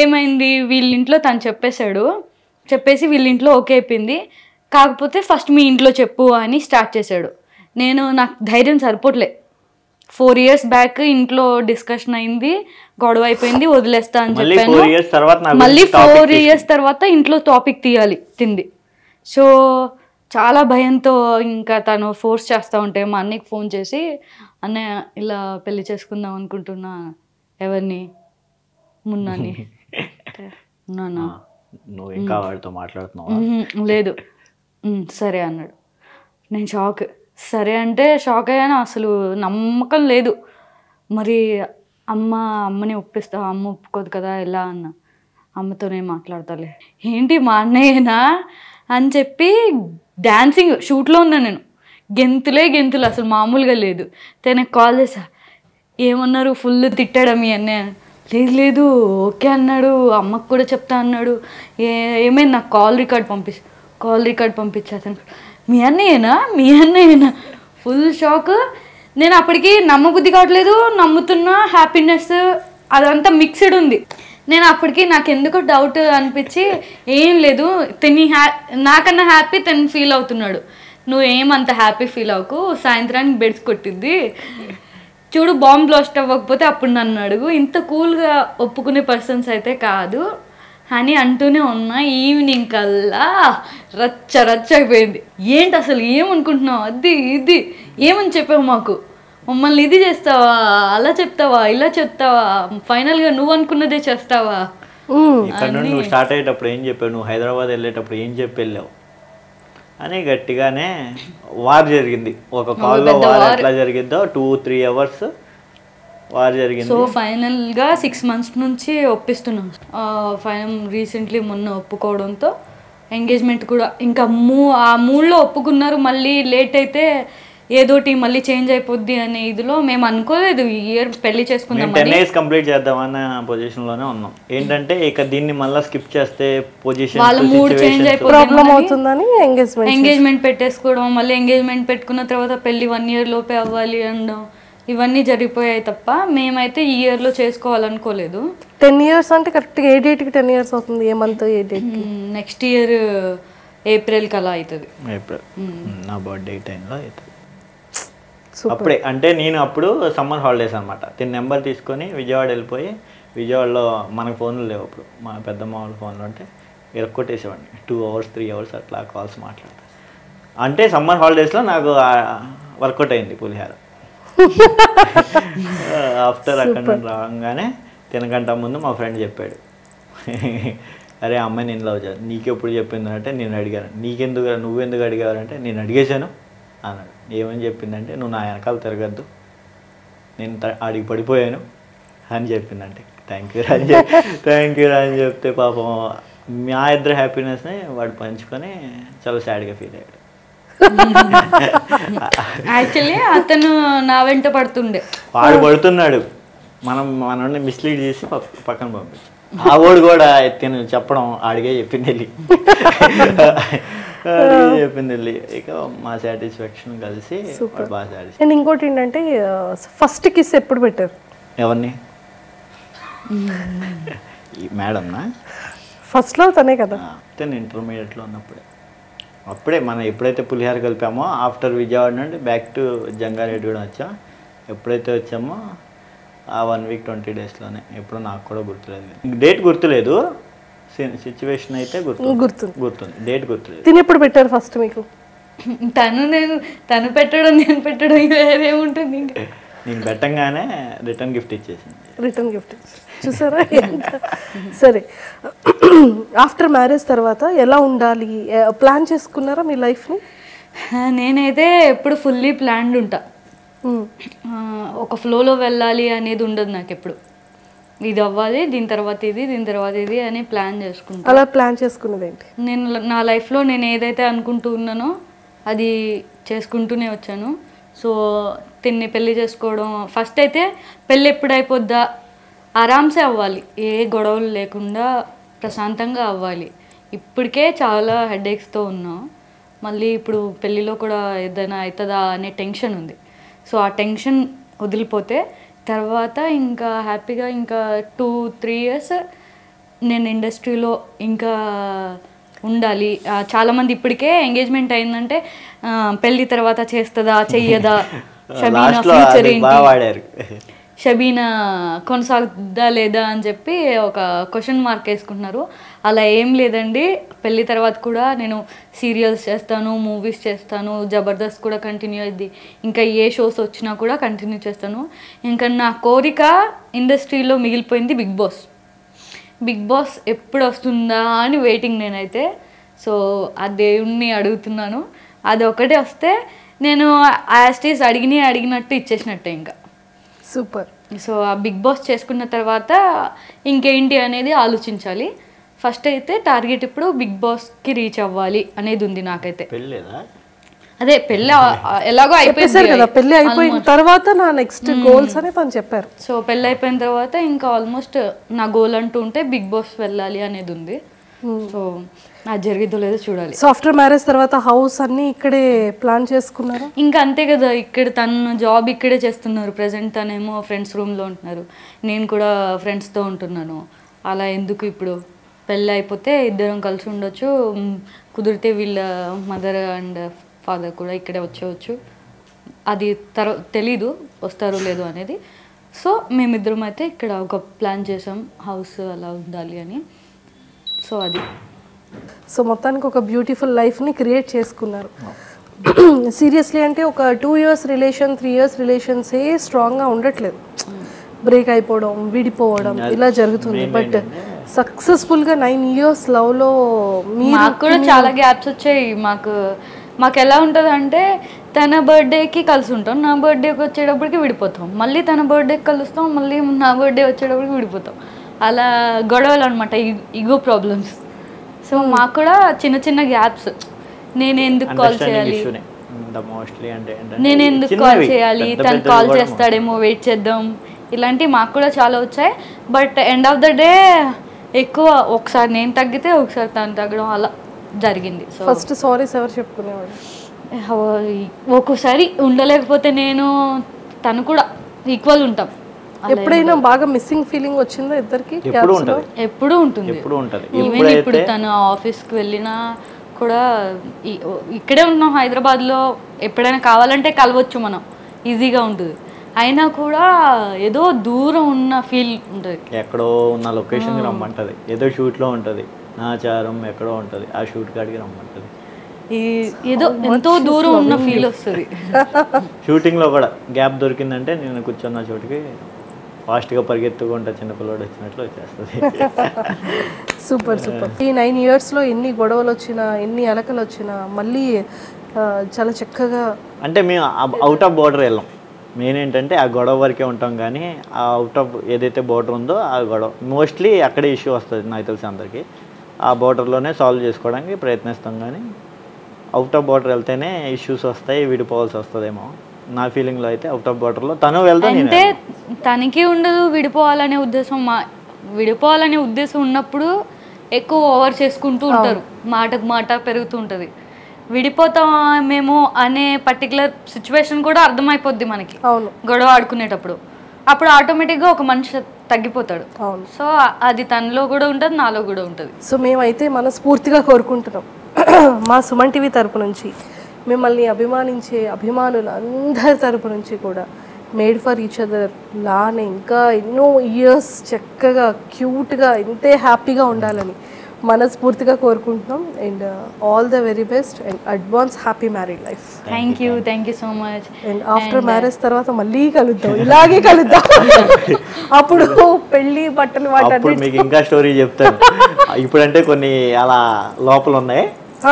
ఏమైంది, వీళ్ళింట్లో తను చెప్పేసి వీళ్ళింట్లో ఓకే అయిపోయింది. కాకపోతే ఫస్ట్ మీ ఇంట్లో చెప్పు అని స్టార్ట్ చేశాడు. నాకు ధైర్యం సరిపోట్లే. 4 years బ్యాక్ ఇంట్లో డిస్కషన్ అయింది, గొడవ అయిపోయింది, వదిలేస్తా అని చెప్పాను. మళ్ళీ 4 years తర్వాత ఇంట్లో టాపిక్ తీయాలి తింది. సో చాలా భయంతో ఇంకా తను ఫోర్స్ చేస్తూ ఉంటే మా అన్నయ్యకి ఫోన్ చేసి, అన్నయ్య ఇలా పెళ్లి చేసుకుందాం అనుకుంటున్నా, ఎవరిని మున్నాని ఉన్నానా? నువ్వు ఇంకా వాడితో మాట్లాడుతున్నావా? లేదు. సరే అన్నాడు. నేను షాక్. సరే అంటే షాక్ అయ్యాను. అసలు నమ్మకం లేదు. మరి అమ్మని ఒప్పిస్తావా? అమ్మ ఒప్పుకోదు కదా, ఎలా అన్న. అమ్మతోనే మాట్లాడతాలే. ఏంటి మా అన్నయ్యనా అని చెప్పి డాన్సింగ్ షూట్లో ఉన్నాను నేను. గెంతులు అసలు మామూలుగా లేదు. తనకు కాల్ చేసా, ఏమన్నారు? ఫుల్ తిట్టాడా మీ అన్నయ్య? లేదు ఓకే అన్నాడు, అమ్మకు కూడా చెప్తా అన్నాడు. ఏమైంది? నాకు కాల్ రికార్డ్ పంపించా. అతను మీ అన్నయ్యనా? Full shock. నేను అప్పటికి నమ్మబుద్ధి కావట్లేదు, నమ్ముతున్నా. హ్యాపీనెస్ అదంతా మిక్స్డ్ ఉంది. నేను అప్పటికి నాకు ఎందుకో డౌట్ అనిపించి, ఏం లేదు నాకన్నా హ్యాపీ తను ఫీల్ అవుతున్నాడు. నువ్వు ఏమంత హ్యాపీ ఫీల్ అవ్వకు, సాయంత్రానికి బెడ్స్ కొట్టిద్ది చూడు, బాంబ్ బ్లాస్ట్ అవ్వకపోతే అప్పుడు నన్ను అడుగు. ఇంత కూల్గా ఒప్పుకునే పర్సన్స్ అయితే కాదు అని అంటూనే ఉన్నా. ఈవినింగ్ కల్లా రచ్చ అయిపోయింది. ఏంటి అసలు ఏమనుకుంటున్నావు, అది ఇది ఏమని చెప్పావు మాకు? మమ్మల్ని ఇది చేస్తావా, అలా చెప్తావా, ఇలా చెప్తావా, ఫైనల్గా నువ్వు అనుకున్నదే చేస్తావా? ఇక్కడ నుండి నువ్వు స్టార్ట్ అయ్యేటప్పుడు ఏం చెప్పావు, నువ్వు హైదరాబాద్ వెళ్ళేటప్పుడు ఏం చెప్పి వెళ్ళావు అని గట్టిగానే వార్ జరిగింది. ఒక కాల్లో వార్ ఎట్లా జరిగిద్దో 2-3 hours వార్ జరిగింది. సో ఫైనల్గా 6 months నుంచి ఒప్పిస్తున్నాం. రీసెంట్లీ మొన్న ఒప్పుకోవడంతో ఎంగేజ్మెంట్ కూడా ఇంకా ఆ మూడ్లో ఒప్పుకున్నారు. మళ్ళీ లేట్ అయితే ఏదోటి మళ్ళీ చేంజ్ అయిపోద్ది అనే ఇదిలో మేము అనుకోలేదు ఈ ఇయర్ పెళ్లి చేసుకుందాం. 10 years కంప్లీట్ చేద్దామన్న పొజిషన్ లోనే ఉన్నాం. ఏంటంటే ఇక దీన్ని మళ్ళీ స్కిప్ చేస్తే పొజిషన్ వాళ్ళ మూడ్ చేంజ్ అయిపోతుందని ఎంగేజ్మెంట్ పెట్టేసుకోవడం, మళ్ళీ ఎంగేజ్మెంట్ పెట్టుకున్న తర్వాత పెళ్లి 1 year లోపే అవ్వాలి అనడం, ఇవన్నీ జరిగిపోయాయి తప్ప మేమైతే ఈ ఇయర్లో చేసుకోవాలనుకోలేదు. 10 years అంటే కరెక్ట్గా ఏ డేట్కి 10 years అవుతుంది? ఏ మంత్ ఏ డేట్? నెక్స్ట్ ఇయర్ ఏప్రిల్కి అలా అవుతుంది. ఏప్రిల్ నా బర్త్డే టైంలో అవుతుంది. అప్పుడే అంటే నేను అప్పుడు సమ్మర్ హాలిడేస్ అనమాట. తిని నెంబర్ తీసుకొని విజయవాడ వెళ్ళిపోయి, విజయవాడలో మనకు ఫోన్లు లేవు అప్పుడు, మా పెద్దమ్మ వాళ్ళ ఫోన్లు ఉంటే ఇరక్కొట్టేసేవాడిని. 2 hours 3 hours అట్లా కాల్స్ మాట్లాడతాను. అంటే సమ్మర్ హాలిడేస్లో నాకు వర్కౌట్ అయింది పులిహార. ఆఫ్టర్ అక్కడ నుండి రాగానే తినగంట ముందు మా ఫ్రెండ్ చెప్పాడు, అరే అమ్మాయి నేను లవ్ చేయాలి, నీకెప్పుడు చెప్పింది అంటే నేను అడిగాను. నువ్వెందుకు అడిగావంటే నేను అడిగేశాను అన్నాడు. ఏమని చెప్పిందంటే, నువ్వు నా వెనకాల తిరగద్దు, నేను ఆడికి పడిపోయాను అని చెప్పిందంటే, థ్యాంక్ యూ అని చెప్తే పాపం మా ఇద్దరు హ్యాపీనెస్ని వాడు పంచుకొని చాలా సాడ్గా ఫీల్ అయ్యాడు. యాక్చువల్లీ అతను నా వెంట పడుతుండే, వాడు పడుతున్నాడు, మనల్ని మిస్లీడ్ చేసి పక్కన పంపించాం. ఆ వాడు కూడా తిను చెప్పడం ఆడిగే చెప్పింది వెళ్ళి ఇక మా సాటిస్ఫాక్షన్ కలిసి బాగా సాటిస్ఫాక్షన్. అండ్ ఇంకోటి ఏంటంటే ఫస్ట్ కిస్ ఎప్పుడు పెట్టారు? ఎవరిని? మేడంనా? ఫస్ట్లో తనే కదా. తను ఇంటర్మీడియట్లో ఉన్నప్పుడే. అప్పుడే మనం ఎప్పుడైతే పులిహార కలిపామో ఆఫ్టర్ విజయవాడ నుండి బ్యాక్ టు జంగారెడ్డి కూడా వచ్చాం. ఎప్పుడైతే వచ్చామో ఆ 1 week 20 daysలోనే. ఎప్పుడు నాకు కూడా గుర్తులేదు, డేట్ గుర్తులేదు, సిచ్యువేషన్ అయితే గుర్తుంది, డేట్ గుర్తులేదు. తిని ఎప్పుడు పెట్టారు ఫస్ట్ మీకు? తను పెట్టడం నేను పెట్టడం వేరేముంటుంది. ఇంకా నేను పెట్టంగానే రిటర్న్ గిఫ్ట్ ఇచ్చేసింది. రిటర్న్ గిఫ్ట్ చూసారా? సరే, ఆఫ్టర్ మ్యారేజ్ తర్వాత ఎలా ఉండాలి ప్లాన్ చేసుకున్నారా మీ లైఫ్ని? నేనైతే ఎప్పుడు ఫుల్లీ ప్లాన్డ్ ఉంటా. ఒక ఫ్లోలో వెళ్ళాలి అనేది ఉండదు నాకు ఎప్పుడు. ఇది అవ్వాలి, దీని తర్వాత ఇది అని ప్లాన్ చేసుకుంటా. అలా ప్లాన్ చేసుకున్నది ఏంటి? నేను నా లైఫ్లో నేను ఏదైతే అనుకుంటూ ఉన్నానో అది చేసుకుంటూనే వచ్చాను. సో తిన్ని పెళ్ళి చేసుకోవడం, ఫస్ట్ అయితే పెళ్ళి ఎప్పుడు అయిపోద్దా, ఆరామ్సే అవ్వాలి, ఏ గొడవలు లేకుండా ప్రశాంతంగా అవ్వాలి. ఇప్పటికే చాలా హెడేక్స్తో ఉన్నాం, మళ్ళీ ఇప్పుడు పెళ్ళిలో కూడా ఏదైనా అవుతుందా అనే టెన్షన్ ఉంది. సో ఆ టెన్షన్ వదిలిపోతే తర్వాత ఇంకా హ్యాపీగా ఇంకా 2-3 years నేను ఇండస్ట్రీలో ఇంకా ఉండాలి. చాలామంది ఇప్పటికే ఎంగేజ్మెంట్ అయిందంటే పెళ్ళి తర్వాత చేస్తుందా చెయ్యదా, షబీనా ఫ్యూచర్ ఏంటి, షబీనా కొనసాగుద్దా లేదా అని చెప్పి ఒక క్వశ్చన్ మార్క్ వేసుకుంటున్నారు. అలా ఏం లేదండి, పెళ్ళి తర్వాత కూడా నేను సీరియల్స్ చేస్తాను, మూవీస్ చేస్తాను, జబర్దస్త్ కూడా కంటిన్యూ అయ్యింది, ఇంకా ఏ షోస్ వచ్చినా కూడా కంటిన్యూ చేస్తాను. ఇంకా నా కోరిక ఇండస్ట్రీలో మిగిలిపోయింది బిగ్ బిగ్ బాస్ ఎప్పుడు వస్తుందా అని వెయిటింగ్ నేనైతే. సో ఆ దేవుణ్ణి అడుగుతున్నాను, అది ఒకటే వస్తే నేను యాస్టీస్ అడిగినట్టు ఇచ్చేసినట్టే ఇంకా. సూపర్. సో ఆ బిగ్ బాస్ చేసుకున్న తర్వాత ఇంకేంటి అనేది ఆలోచించాలి. ఫస్ట్ అయితే టార్గెట్ ఇప్పుడు బిగ్ బాస్కి రీచ్ అవ్వాలి అనేది ఉంది నాకైతే. పెళ్ళేదా? అదే పెళ్ళి ఎలాగో అయిపోయింది కదా, పెళ్ళి అయిపోయిన తర్వాత నా నెక్స్ట్ గోల్స్ అని తను చెప్పారు. సో పెళ్ళి అయిపోయిన తర్వాత ఇంకా ఆల్మోస్ట్ నా గోల్ అంటూ ఉంటే బిగ్ బాస్ వెళ్ళాలి అనేది ఉంది. సో అది జరిగిద్దో లేదో చూడాలి. సో ఆఫ్టర్ మ్యారేజ్ తర్వాత హౌస్ అన్ని ఇక్కడే ప్లాన్ చేసుకున్నారు? ఇంకా అంతే కదా, ఇక్కడ తను జాబ్ ఇక్కడే చేస్తున్నారు ప్రెసెంట్, తనేమో ఫ్రెండ్స్ రూమ్లో ఉంటున్నారు, నేను కూడా ఫ్రెండ్స్తో ఉంటున్నాను. అలా ఎందుకు ఇప్పుడు పెళ్ళి అయిపోతే ఇద్దరం కలిసి ఉండొచ్చు, కుదిరితే వీళ్ళ మదర్ అండ్ ఫాదర్ కూడా ఇక్కడే వచ్చేవచ్చు. అది తెలీదు వస్తారో లేదో అనేది. సో మేమిద్దరం అయితే ఇక్కడ ఒక ప్లాన్ చేసాం, హౌస్ అలా ఉండాలి అని. సో అది సో మొత్తానికి ఒక బ్యూటిఫుల్ లైఫ్ని క్రియేట్ చేసుకున్నారు. సీరియస్లీ అంటే ఒక 2 years రిలేషన్ 3 years రిలేషన్సే స్ట్రాంగ్గా ఉండట్లేదు, బ్రేక్ అయిపోవడం, విడిపోవడం ఇలా జరుగుతుంది. బట్ సక్సెస్ఫుల్గా 9 years లవ్లో మాకు కూడా చాలా గ్యాప్స్ వచ్చాయి. మాకు ఎలా ఉంటుంది అంటే తన బర్త్డేకి కలిసి ఉంటాం, నా బర్త్డేకి వచ్చేటప్పటికి విడిపోతాం, మళ్ళీ తన బర్త్డేకి కలుస్తాం, మళ్ళీ నా బర్త్డే వచ్చేటప్పటికి విడిపోతాం. అలా గొడవలు అనమాట, ఈగో ప్రాబ్లమ్స్. సో మాకు కూడా చిన్న చిన్న గ్యాప్స్, నేను ఎందుకు కాల్ చేయాలి, తను కాల్ చేస్తాడేమో వెయిట్ చేద్దాం, ఇలాంటివి మాకు కూడా చాలా వచ్చాయి. But end of the day ఎక్కువ ఒకసారి నేను తగ్గితే ఒకసారి తను తగ్గడం అలా జరిగింది. సో ఫస్ట్ సారీస్ ఎవరు చెప్పుకునేవాడు? ఒక్కోసారి ఉండలేకపోతే నేను తను కూడా ఈక్వల్ ఉంటాం. ఎప్పుడైనా బాగా మిస్సింగ్ ఫీలింగ్ వచ్చిందా ఇద్దరికి? ఎప్పుడు ఉంటుంది. ఈవెన్ ఇప్పుడు తను ఆఫీస్కి వెళ్ళినా కూడా ఇక్కడే ఉన్నాం హైదరాబాద్లో, ఎప్పుడైనా కావాలంటే కలవచ్చు మనం, ఈజీగా ఉంటుంది. అయినా కూడా ఏదో దూరం ఉన్న ఫీల్ ఉంటుంది. ఎక్కడో ఉన్న లొకేషన్కి రమ్మంటుంది, ఏదో షూట్లో ఉంటుంది, నాచారం ఎక్కడో ఉంటుంది, ఆ షూట్ కాడికి రమ్మంటుంది. ఏదో ఎంతో దూరం ఉన్న ఫీల్ వస్తుంది. షూటింగ్లో కూడా గ్యాప్ దొరికిందంటే నేను కూర్చున్న చోటుకి ఫాస్ట్గా పరిగెత్తుకుంటా చిన్నపిల్లడు వచ్చినట్లు వచ్చేస్తుంది. Super super. ఈ 9 yearsలో ఎన్ని గొడవలు వచ్చినా, ఎన్ని అలకలు వచ్చినా మళ్ళీ చాలా చక్కగా, అంటే మేము అవుట్ ఆఫ్ బోర్డర్ వెళ్ళాం. మెయిన్ ఏంటంటే ఆ గొడవ వరకే ఉంటాం, కానీ ఆ అవుట్ ఆఫ్ ఏదైతే బోర్డర్ ఉందో ఆ గొడవ మోస్ట్లీ అక్కడే ఇష్యూ వస్తుంది నాకు తెలిసి అందరికీ. ఆ బోర్డర్లోనే సాల్వ్ చేసుకోవడానికి ప్రయత్నిస్తాం, కానీ అవుట్ ఆఫ్ బోర్డర్ వెళ్తేనే ఇష్యూస్ వస్తాయి, విడిపోవాల్సి వస్తుందేమో నా ఫీలింగ్లో. అయితే అవుట్ ఆఫ్ బోర్డర్లో తను వెళ్తే అంటే తనకి ఉండదు విడిపోవాలనే ఉద్దేశం. విడిపోవాలనే ఉద్దేశం ఉన్నప్పుడు ఎక్కువ ఓవర్ చేసుకుంటూ ఉంటారు, మాటకు మాట పెరుగుతూ ఉంటుంది. విడిపోతామేమో అనే పర్టికులర్ సిచ్యువేషన్ కూడా అర్థమైపోద్ది మనకి గొడవ ఆడుకునేటప్పుడు. అప్పుడు ఆటోమేటిక్గా ఒక మనిషి తగ్గిపోతాడు. సో అది తనలో కూడా ఉంటుంది, నాలో కూడా ఉంటుంది. సో మేమైతే మనస్ఫూర్తిగా కోరుకుంటున్నాం మా సుమన్ టీవీ తరపు నుంచి, మిమ్మల్ని అభిమానించే అభిమానులు అందరి తరపు నుంచి కూడా మేడ్ ఫర్ ఈచ్ అదర్ లానే ఇంకా ఎన్నో ఇయర్స్ చక్కగా క్యూట్గా ఇంతే హ్యాపీగా ఉండాలని మనస్ఫూర్తిగా కోరుకుంటున్నాం. And all the very best and advance happy married life. Thank you so much. And after marriage తర్వాత మళ్ళీ కలుద్దాం, ఇలాగే కలుద్దాం. అప్పుడు పెళ్ళి బట్టలు వాటి మీకు ఇంకా స్టోరీ చెప్తాను. ఇప్పుడంటే కొన్ని అలా లోపల ఉన్నాయి,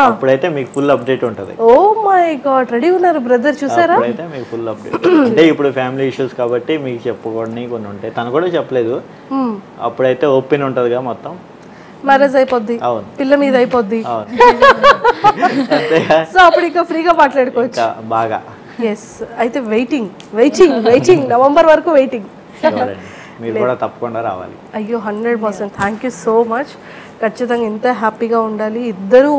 అప్పుడైతే మీకు ఫుల్ అప్డేట్ ఉంటుంది. ఓ మై గాడ్, రెడీ ఉన్నారు బ్రదర్, చూసారా? అప్పుడైతే మీకు ఫుల్ అప్డేట్. అంటే ఇప్పుడు ఫ్యామిలీ ఇష్యూస్ కాబట్టి మీకు చెప్పుకోవడానికి కొన్ని ఉంటాయి, తను కూడా చెప్పలేదు. అప్పుడైతే ఓపెన్ ఉంటుందిగా మొత్తం. మ్యారేజ్ అయిపోద్ది, పిల్ల మీద అయిపోద్ది, సో అప్పుడు ఇంకా ఫ్రీగా మాట్లాడుకోవచ్చు బాగా. ఎస్, అయితే వెయిటింగ్ వెయిటింగ్ వెయిటింగ్ నవంబర్ వరకు వెయిటింగ్. మీరు కూడా తప్పకుండా రావాలి. అయ్యో 100%. Thank you so much. ఖచ్చితంగా ఎంత హ్యాపీగా ఉండాలి ఇద్దరు.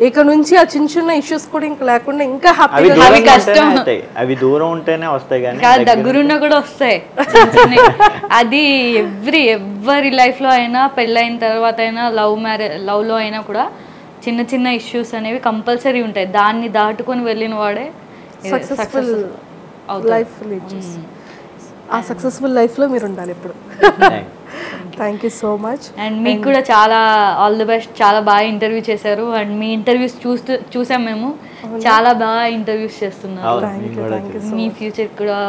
ఇక నుంచి ఆ చిన్న చిన్న ఇష్యూస్ కూడా ఇంకా లేకుండా ఇంకా హ్యాపీగా. అవి దూరం ఉంటేనే వస్తాయి, కానీ దగ్గరున్నా కూడా వస్తాయి. అది ఎవరి లైఫ్ లో అయినా, పెళ్ళైన తర్వాత అయినా, లవ్ లో అయినా కూడా చిన్న చిన్న ఇష్యూస్ అనేవి కంపల్సరీ ఉంటాయి. దాన్ని దాటుకొని వెళ్ళిన వాడే సక్సెస్ఫుల్ లైఫ్ లీడ్ చేస్తారు. ఆ సక్సెస్ఫుల్ లైఫ్లో మీరు ఉండాలి ఇప్పుడు. Thank you so much. And మీకు కూడా చాలా ఆల్ ది బెస్ట్. చాలా బాగా ఇంటర్వ్యూ చేశారు, అండ్ మీ ఇంటర్వ్యూస్ చూసాం మేము. చాలా బాగా ఇంటర్వ్యూస్ చేస్తున్నారు. మీ ఫ్యూచర్ కూడా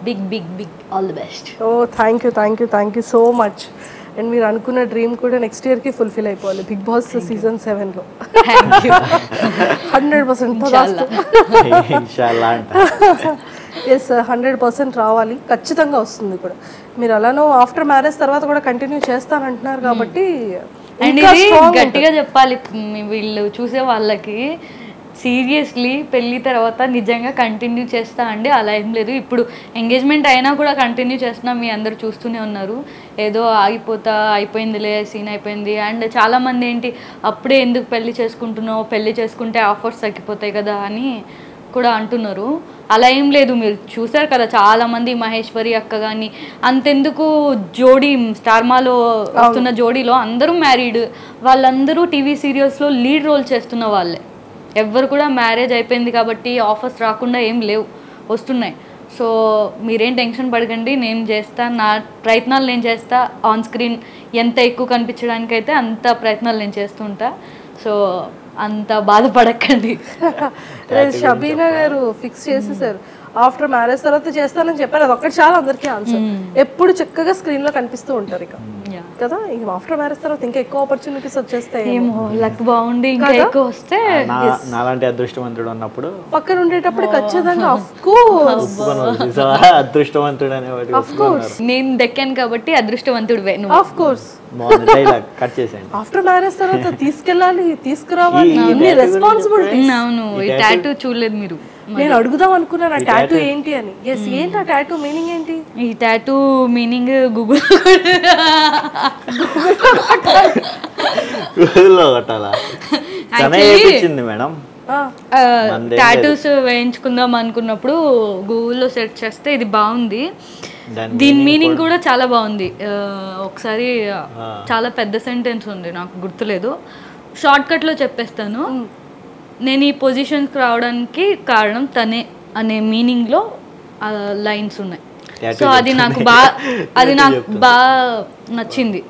big big big all the best. Oh thank you so much. And మీరు అనుకున్న డ్రీమ్ కూడా నెక్స్ట్ ఇయర్కి ఫుల్ఫిల్ అయిపోవాలి బిగ్ బాస్ సీజన్ 7లో. Thank you. 100% ఇన్షాల్లా అంట. ఎస్ 100% రావాలి, ఖచ్చితంగా వస్తుంది కూడా. మీరు అలానో ఆఫ్టర్ మ్యారేజ్ తర్వాత కూడా కంటిన్యూ చేస్తానంటున్నారు కాబట్టి అండ్ ఇది గట్టిగా చెప్పాలి వీళ్ళు చూసే వాళ్ళకి, సీరియస్లీ పెళ్ళి తర్వాత నిజంగా కంటిన్యూ చేస్తా అండి, అలా ఏం లేదు. ఇప్పుడు ఎంగేజ్మెంట్ అయినా కూడా కంటిన్యూ చేస్తున్నా, మీ అందరు చూస్తూనే ఉన్నారు. ఏదో అయిపోయిందిలే, సీన్ అయిపోయింది. అండ్ చాలామంది ఏంటి అప్పుడే ఎందుకు పెళ్ళి చేసుకుంటున్నావు, పెళ్ళి చేసుకుంటే ఆఫర్స్ తగ్గిపోతాయి కదా అని కూడా అంటున్నారు. అలా ఏం లేదు, మీరు చూసారు కదా చాలామంది మహేశ్వరి అక్క కానీ అంతెందుకు జోడీ స్టార్మాలో వస్తున్న జోడీలో అందరూ మ్యారీడ్, వాళ్ళందరూ టీవీ సీరియల్స్లో లీడ్ రోల్ చేస్తున్న వాళ్ళే. ఎవ్వరు కూడా మ్యారేజ్ అయిపోయింది కాబట్టి ఆఫర్స్ రాకుండా ఏం లేవు, వస్తున్నాయి. సో మీరేం టెన్షన్ పడకండి, నేను చేస్తా, నా ప్రయత్నాలు నేను చేస్తా. ఆన్ స్క్రీన్ ఎంత ఎక్కువ కనిపించడానికైతే అంత ప్రయత్నాలు నేను చేస్తుంటా. సో అంత బాధపడకండి. షబీనా గారు ఫిక్స్ చేసేసారు, ఆఫ్టర్ మ్యారేజ్ తర్వాత చేస్తానని చెప్పారు. అది ఒక్కటి చాలా అందరికీ ఆన్సర్. ఎప్పుడు చక్కగా స్క్రీన్ లో కనిపిస్తూ ఉంటారు ఇక కదా. ఇక ఆఫ్టర్ మ్యారేజ్ తర్వాత ఇంకా ఎక్కువ ఆపర్చునిటీస్ వచ్చేస్తాయి. ఏమో లక్ బాగుండి ఇంకా ఎక్కువ వస్తే. నాలాంటి అదృష్టవంతుడు ఉన్నప్పుడు పక్కన ఉండేటప్పుడు ఖచ్చితంగా అదృష్టవంతుడు అనేవాడు. నేను దక్కాను కాబట్టి అదృష్టవంతుడు ఆఫ్ కోర్స్. ఆఫ్టర్ మ్యారేజ్ తర్వాత తీసుకెళ్ళాలి, తీసుకురావాలి, ఎన్ని రెస్పాన్సిబిలిటీస్. అవును, ఈ టాటూ చూడలేదు మీరు. నేను అడుగుదాం అనుకున్నాను ఆ టాటూ ఏంటి అని. ఏంటి ఆ టాటూ మీనింగ్ ఏంటి? ఈ టాటూ మీనింగ్ గూగుల్లో కట్టాలా మేడం. టాటూస్ వేయించుకుందాం అనుకున్నప్పుడు గూగుల్లో సెర్చ్ చేస్తే ఇది బాగుంది, దీని మీనింగ్ కూడా చాలా బాగుంది. ఒకసారి చాలా పెద్ద సెంటెన్స్ ఉంది, నాకు గుర్తులేదు, షార్ట్ కట్లో చెప్పేస్తాను. నేను ఈ పొజిషన్కి రావడానికి కారణం తనే అనే మీనింగ్లో లైన్స్ ఉన్నాయి. సో అది నాకు బాగా నచ్చింది.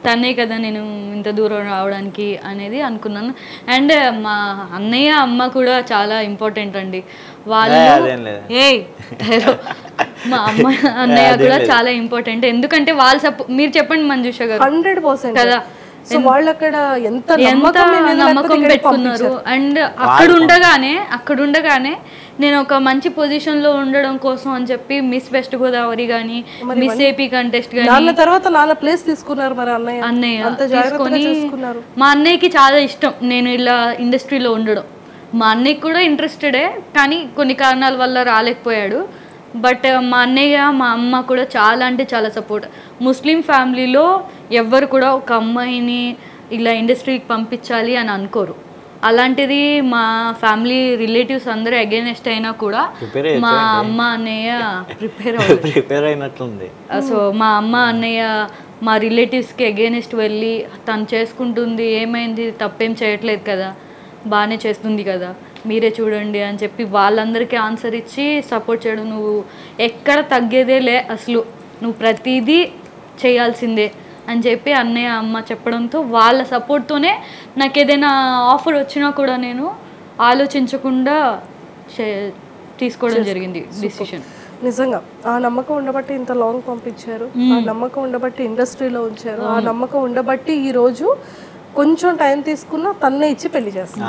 తనే కదా నేను ఇంత దూరం రావడానికి అనేది అనుకున్నాను. అండ్ మా అన్నయ్య అమ్మ కూడా చాలా ఇంపార్టెంట్ అండి. వాళ్ళు మా అమ్మ అన్నయ్య కూడా చాలా ఇంపార్టెంట్. ఎందుకంటే వాళ్ళ మీరు చెప్పండి మంజుష గారు, 100% కదా. వాళ్ళు అక్కడ ఎంత నమ్మకం పెట్టుకున్నారు. అండ్ అక్కడ ఉండగానే నేను ఒక మంచి పొజిషన్ లో ఉండడం కోసం అని చెప్పి మిస్ వెస్ట్ గోదావరి గానీ, మిస్ ఏపీ కంటెస్ట్ గానీ తర్వాత నాన్న ప్లేస్ తీసుకున్నారు. మరి అన్నయ్య తీసుకొని, మా అన్నయ్యకి చాలా ఇష్టం నేను ఇలా ఇండస్ట్రీలో ఉండడం. మా అన్నయ్యకి కూడా ఇంట్రెస్టెడే, కానీ కొన్ని కారణాల వల్ల రాలేకపోయాడు. బట్ మా అన్నయ్య మా అమ్మ కూడా చాలా అంటే చాలా సపోర్ట్. ముస్లిం ఫ్యామిలీలో ఎవ్వరు కూడా ఒక అమ్మాయిని ఇలా ఇండస్ట్రీకి పంపించాలి అని అనుకోరు. అలాంటిది మా ఫ్యామిలీ రిలేటివ్స్ అందరూ అగైనెస్ట్ అయినా కూడా మా అమ్మ అన్నయ్య ప్రిపేర్ అయినట్లుంది. సో మా అమ్మ అన్నయ్య మా రిలేటివ్స్కి అగైనెస్ట్ వెళ్ళి తను చేసుకుంటుంది, ఏమైంది, తప్పేం చేయట్లేదు కదా, బాగానే చేస్తుంది కదా, మీరే చూడండి అని చెప్పి వాళ్ళందరికీ ఆన్సర్ ఇచ్చి సపోర్ట్ చేయడం. నువ్వు ఎక్కడ తగ్గేదే లే, అసలు నువ్వు ప్రతిదీ చేయాల్సిందే అని చెప్పి అన్నయ్య అమ్మ చెప్పడంతో వాళ్ళ సపోర్ట్తోనే నాకు ఏదైనా ఆఫర్ వచ్చినా కూడా నేను ఆలోచించకుండా తీసుకోవడం జరిగింది డిసిషన్. నిజంగా ఆ నమ్మకం ఉండబట్టి ఇంత లాంగ్ పంపించారు, ఆ నమ్మకం ఉండబట్టి ఇండస్ట్రీలో ఉంచారు, ఆ నమ్మకం ఉండబట్టి ఈరోజు కొంచెం టైం తీసుకున్నా తన్నే ఇచ్చి పెళ్లి చేస్తాను.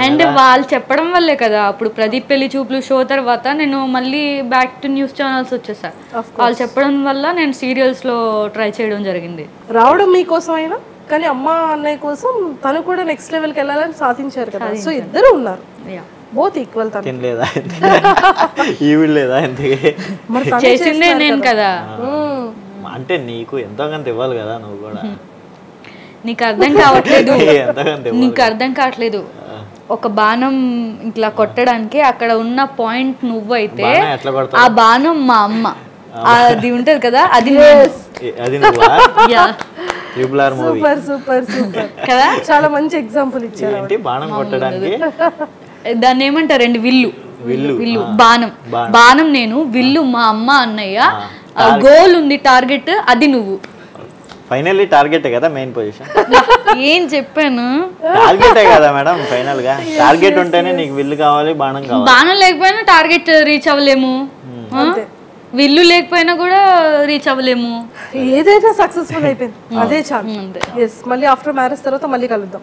అండ్ వాళ్ళు చెప్పడం వల్లే కదా అప్పుడు ప్రదీప్ పెళ్లి చూపులు షో తర్వాత నేను మళ్ళీ బ్యాక్ టు న్యూస్ ఛానల్స్ వచ్చేసా. వాళ్ళు చెప్పడం వల్ల నేను సీరియల్స్ లో ట్రై చేయడం జరిగింది. రావడం మీకోసం అయినా కానీ అమ్మ అన్నయ్య కోసం తను కూడా నెక్స్ట్ లెవెల్కి వెళ్ళాలని సాధించారు కదా. సో ఇద్దరు ఉన్నారు, బోత్ ఈక్వల్. చేసిందే నేను కదా, అంటే నీకు ఎంతో కొంత ఇవ్వాలి కదా, నువ్వు కూడా. నీకు అర్థం కావట్లేదు. ఒక బాణం ఇట్లా కొట్టడానికి అక్కడ ఉన్న పాయింట్ నువ్వైతే ఆ బాణం మా అమ్మ, అది ఉంటది కదా, అది సూపర్ సూపర్ సూపర్ కదా. చాలా మంచి ఎగ్జాంపుల్ ఇచ్చారు. బాణం కొట్టడానికి దాన్ని ఏమంటారండి, విల్లు. బాణం నేను, విల్లు మా అమ్మ అన్నయ్య, గోల్ ఉంది, టార్గెట్ అది నువ్వు. ఫైనల్లీ టార్గెట్ కదా మెయిన్ పొజిషన్. ఏం చెప్పాను, టార్గెటే కదా మేడం. ఫైనల్ గా టార్గెట్ ఉంటేనే నీకు విల్లు కావాలి, బాణం కావాలి. బాణం లేకపోయినా టార్గెట్ రీచ్ అవ్వలేము. వీళ్ళు లేకపోయినా కూడా రీచ్ అవ్వలేము. ఏదైనా సక్సెస్ఫుల్ అయిపోయింది, అదే చాలు. ఎస్, మళ్ళీ ఆఫ్టర్ మ్యారేజ్ తర్వాత మళ్ళీ కలుద్దాం.